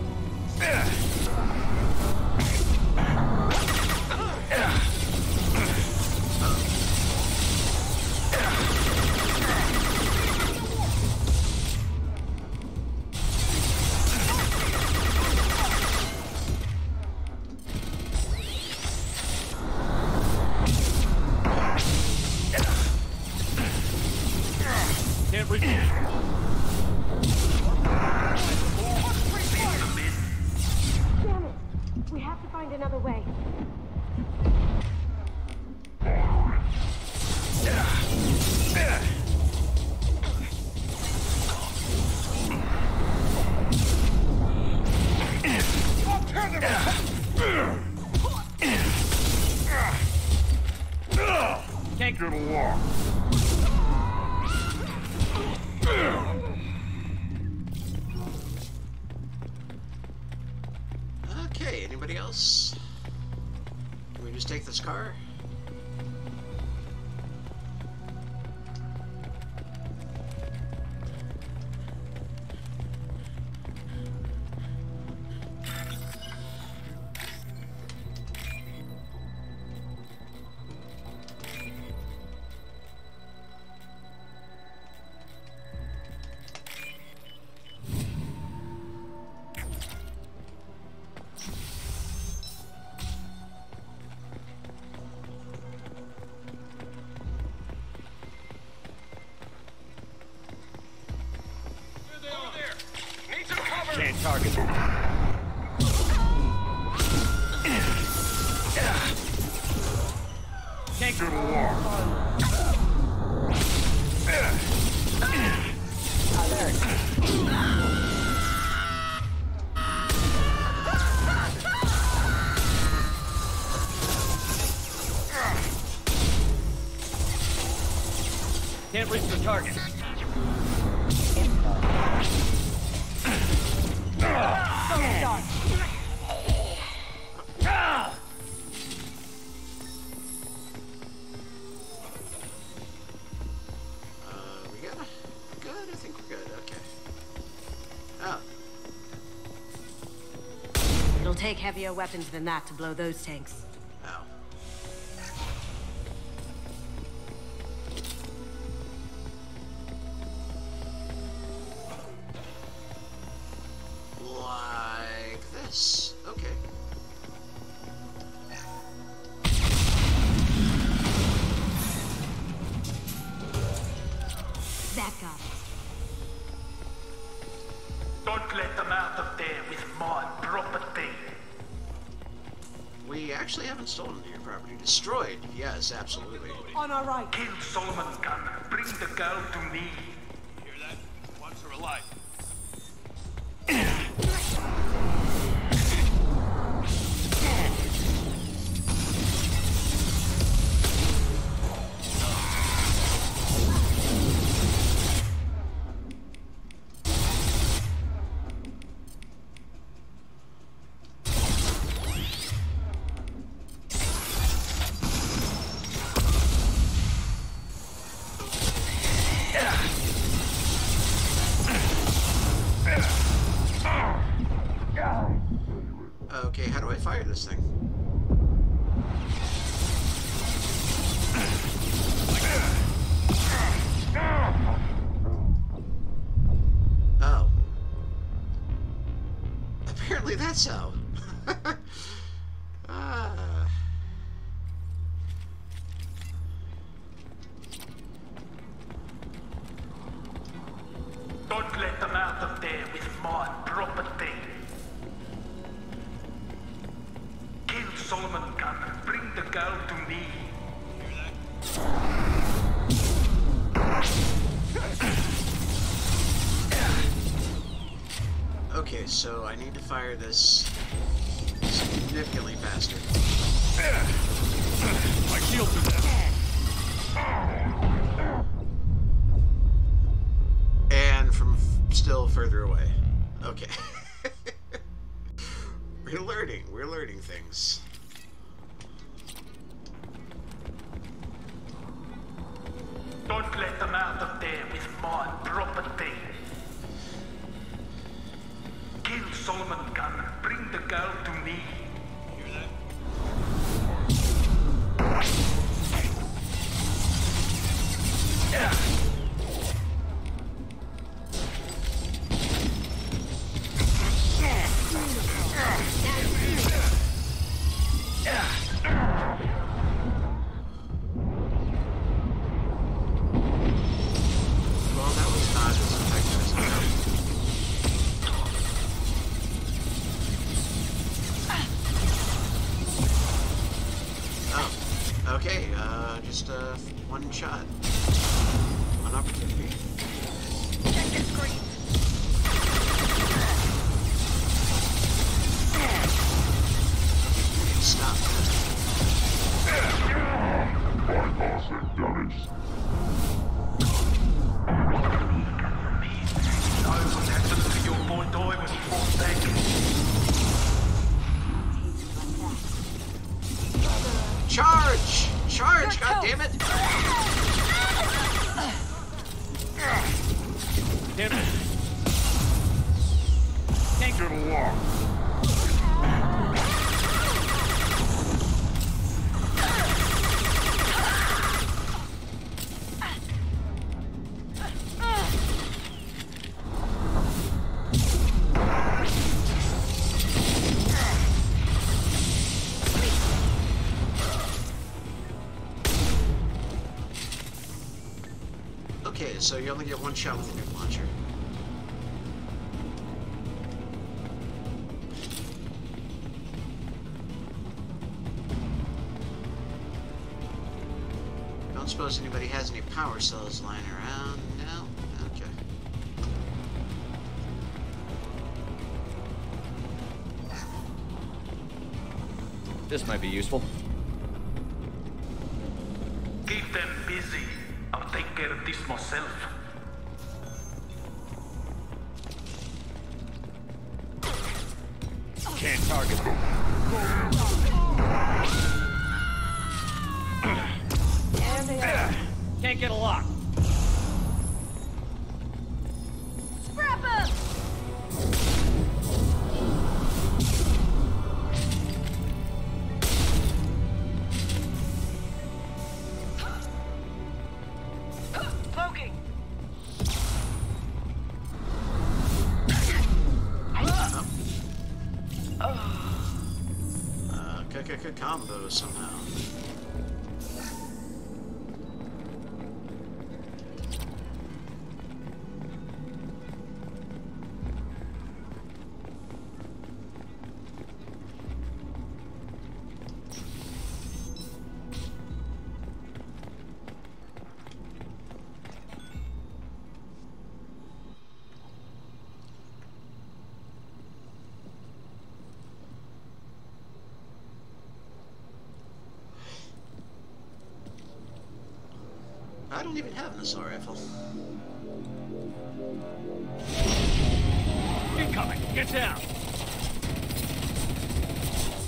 have to find another way. Can't get along. Okay, anybody else? Can we just take this car? Can't target them. Can't get along. Can't reach the target. We good? Good? I think we're good. Okay. Oh. It'll take heavier weapons than that to blow those tanks. Oh. Like this. Okay. That got it. Don't let them out of there with my property. We actually haven't stolen your property. Destroyed. Yes, absolutely. On our right. Kill Solomon Gunn. Bring the girl to me. Hear that? Wants her alive. Okay, how do I fire this thing? Oh. Apparently that's how. Ah. Don't let them out of there with my property. Kill Solomon Gunn. Bring the girl to me. Okay, so I need to fire this significantly faster. My shield's are down. And from still further away. Okay. We're learning things. Don't let them out of there with my property. Kill Solomon Gunn. Bring the girl to me. Hear that? Well, that was not as effective as I thought. Okay, just one shot. One opportunity. Check the screen. Stop. Bypass and damage. Charge! Charge, goddammit! Damn it! Can't get along. Okay, so you only get one shot with a nuke launcher. Don't suppose anybody has any power cells lying around? No? Okay. This might be useful. Keep them busy. I'll take care of this myself. Can't target them. There they are. Can't get a lock. Scrap up! Cloaking. Combo somehow. I don't even have an assault rifle. Incoming! Get down!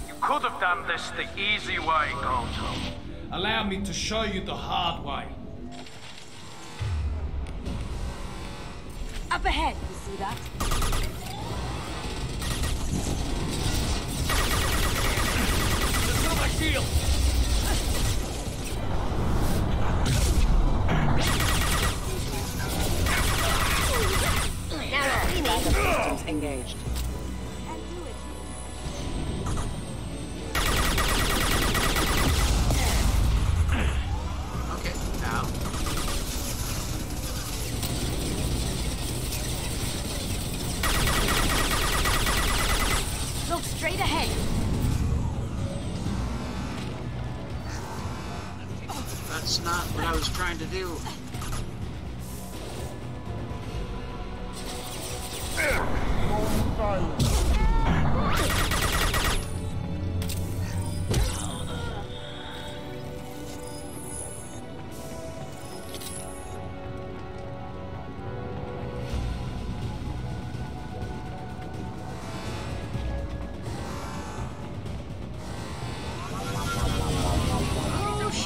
You could have done this the easy way, Goto. Allow me to show you the hard way. Up ahead, you see that? Destroy my shield! Systems engaged. Okay, now. Look straight ahead. That's not what I was trying to do.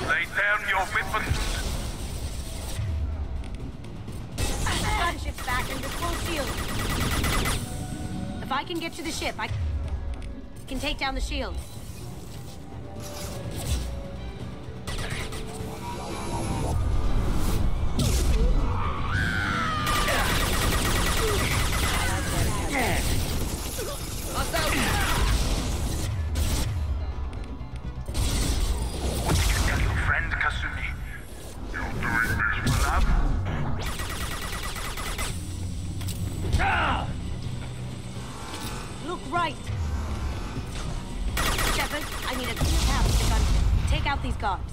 Lay down your weapons. Gunship's back under full shield. If I can get to the ship, I can take down the shields. Friend Kasumi. You're doing this for love? Look right. Shepard, I need a clear path to the gunship. Take out these guards.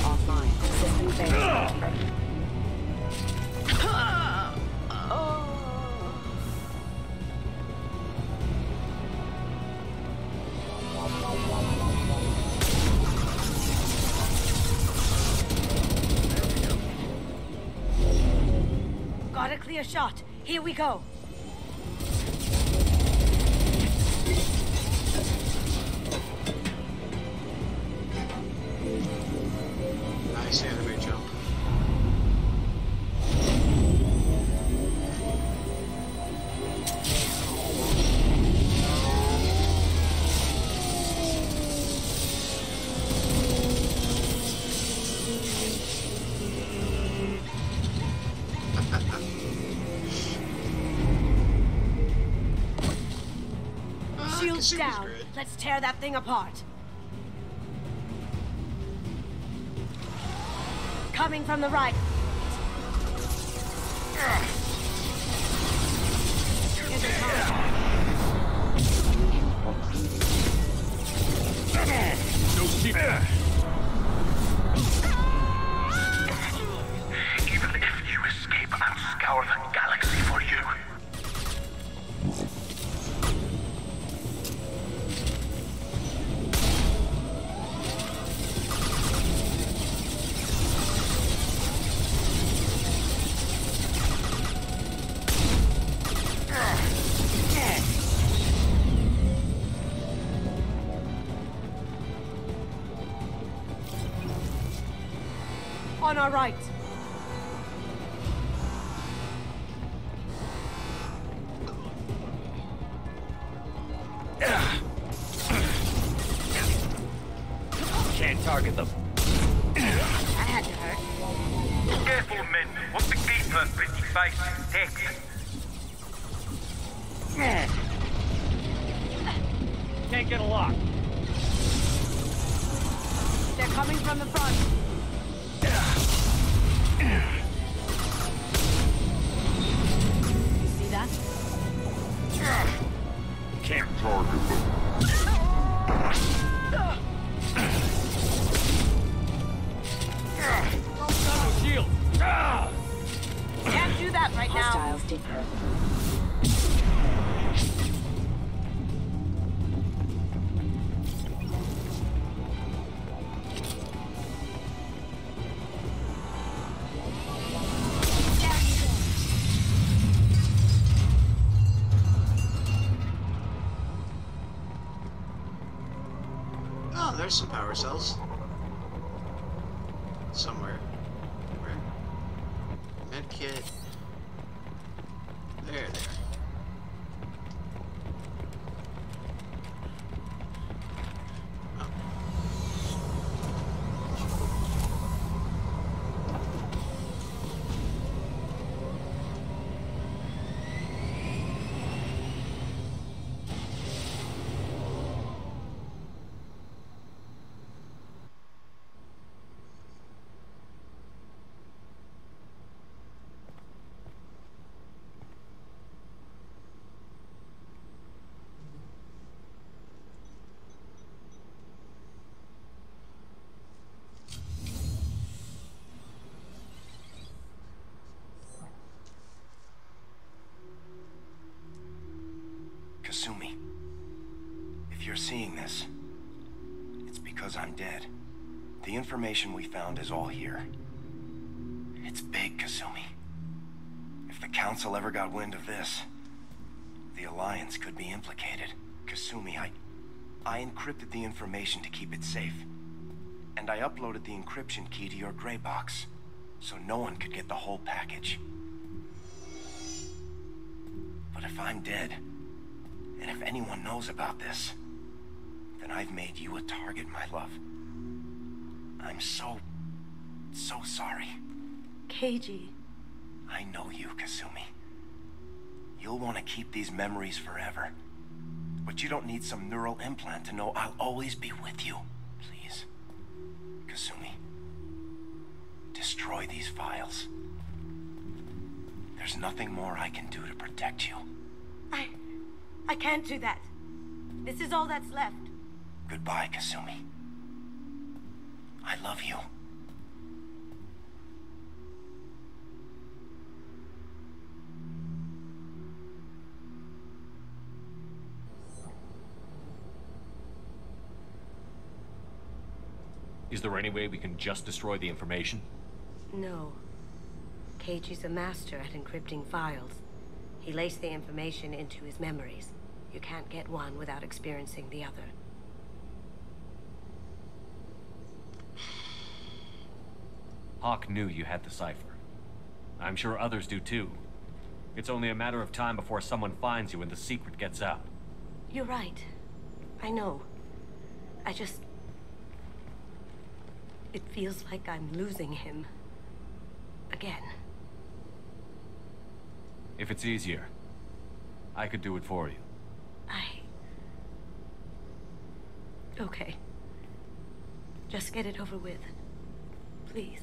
Offline. System failure. Got a clear shot. Here we go. Nice anime jump. Shields down. Let's tear that thing apart. Coming from the right. Here's a target. No shit. Even if you escape, I'll scour the galaxy for you. On our right. Can't target them. That had to hurt. Careful, men. What's the keeper? Pretty face. Text. Can't get a lock. They're coming from the front. You see that? Can't target them. Shield. Can't do that right now. Hostiles differ. Oh, there's some power cells. Somewhere. Where? Medkit. There. Kasumi, if you're seeing this, it's because I'm dead. The information we found is all here. It's big, Kasumi. If the Council ever got wind of this, the Alliance could be implicated. Kasumi, I encrypted the information to keep it safe. And I uploaded the encryption key to your gray box, so no one could get the whole package. But if I'm dead, and if anyone knows about this, then I've made you a target, my love. I'm so sorry. Keiji. I know you, Kasumi. You'll want to keep these memories forever. But you don't need some neural implant to know I'll always be with you. Please, Kasumi, destroy these files. There's nothing more I can do to protect you. I can't do that. This is all that's left. Goodbye, Kasumi. I love you. Is there any way we can just destroy the information? No. Keiichi's a master at encrypting files. He laced the information into his memories. You can't get one without experiencing the other. Hawk knew you had the cipher. I'm sure others do too. It's only a matter of time before someone finds you and the secret gets out. You're right. I know. I just... It feels like I'm losing him. Again. If it's easier, I could do it for you. Okay. Just get it over with. Please.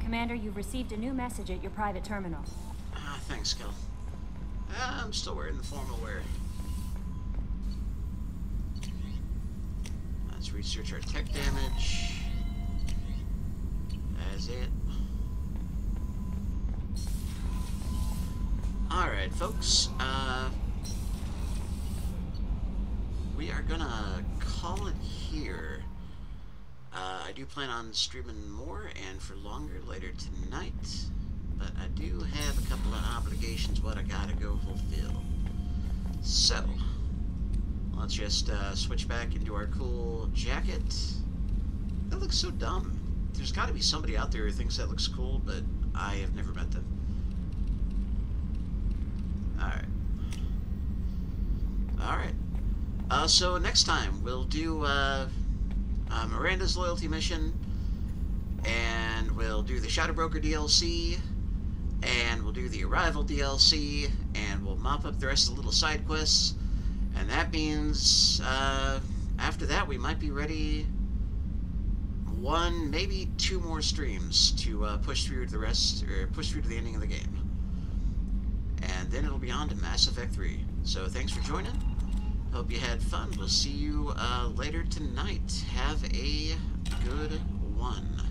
Commander, you've received a new message at your private terminal. Thanks, Kel. I'm still wearing the formal wear. Let's research our tech damage. That's it. Alright, folks. We are gonna call it here. I do plan on streaming more and for longer later tonight, but I do have a couple of obligations what I gotta go fulfill. So, let's just switch back into our cool jacket. That looks so dumb. There's gotta be somebody out there who thinks that looks cool, but I have never met them. Alright. So next time we'll do Miranda's Loyalty mission, and we'll do the Shadow Broker DLC, and we'll do the Arrival DLC, and we'll mop up the rest of the little side quests, and that means after that we might be ready one, maybe two more streams to push through to the rest, or push through to the ending of the game, and then it'll be on to Mass Effect 3. So thanks for joining. Hope you had fun. We'll see you later tonight. Have a good one.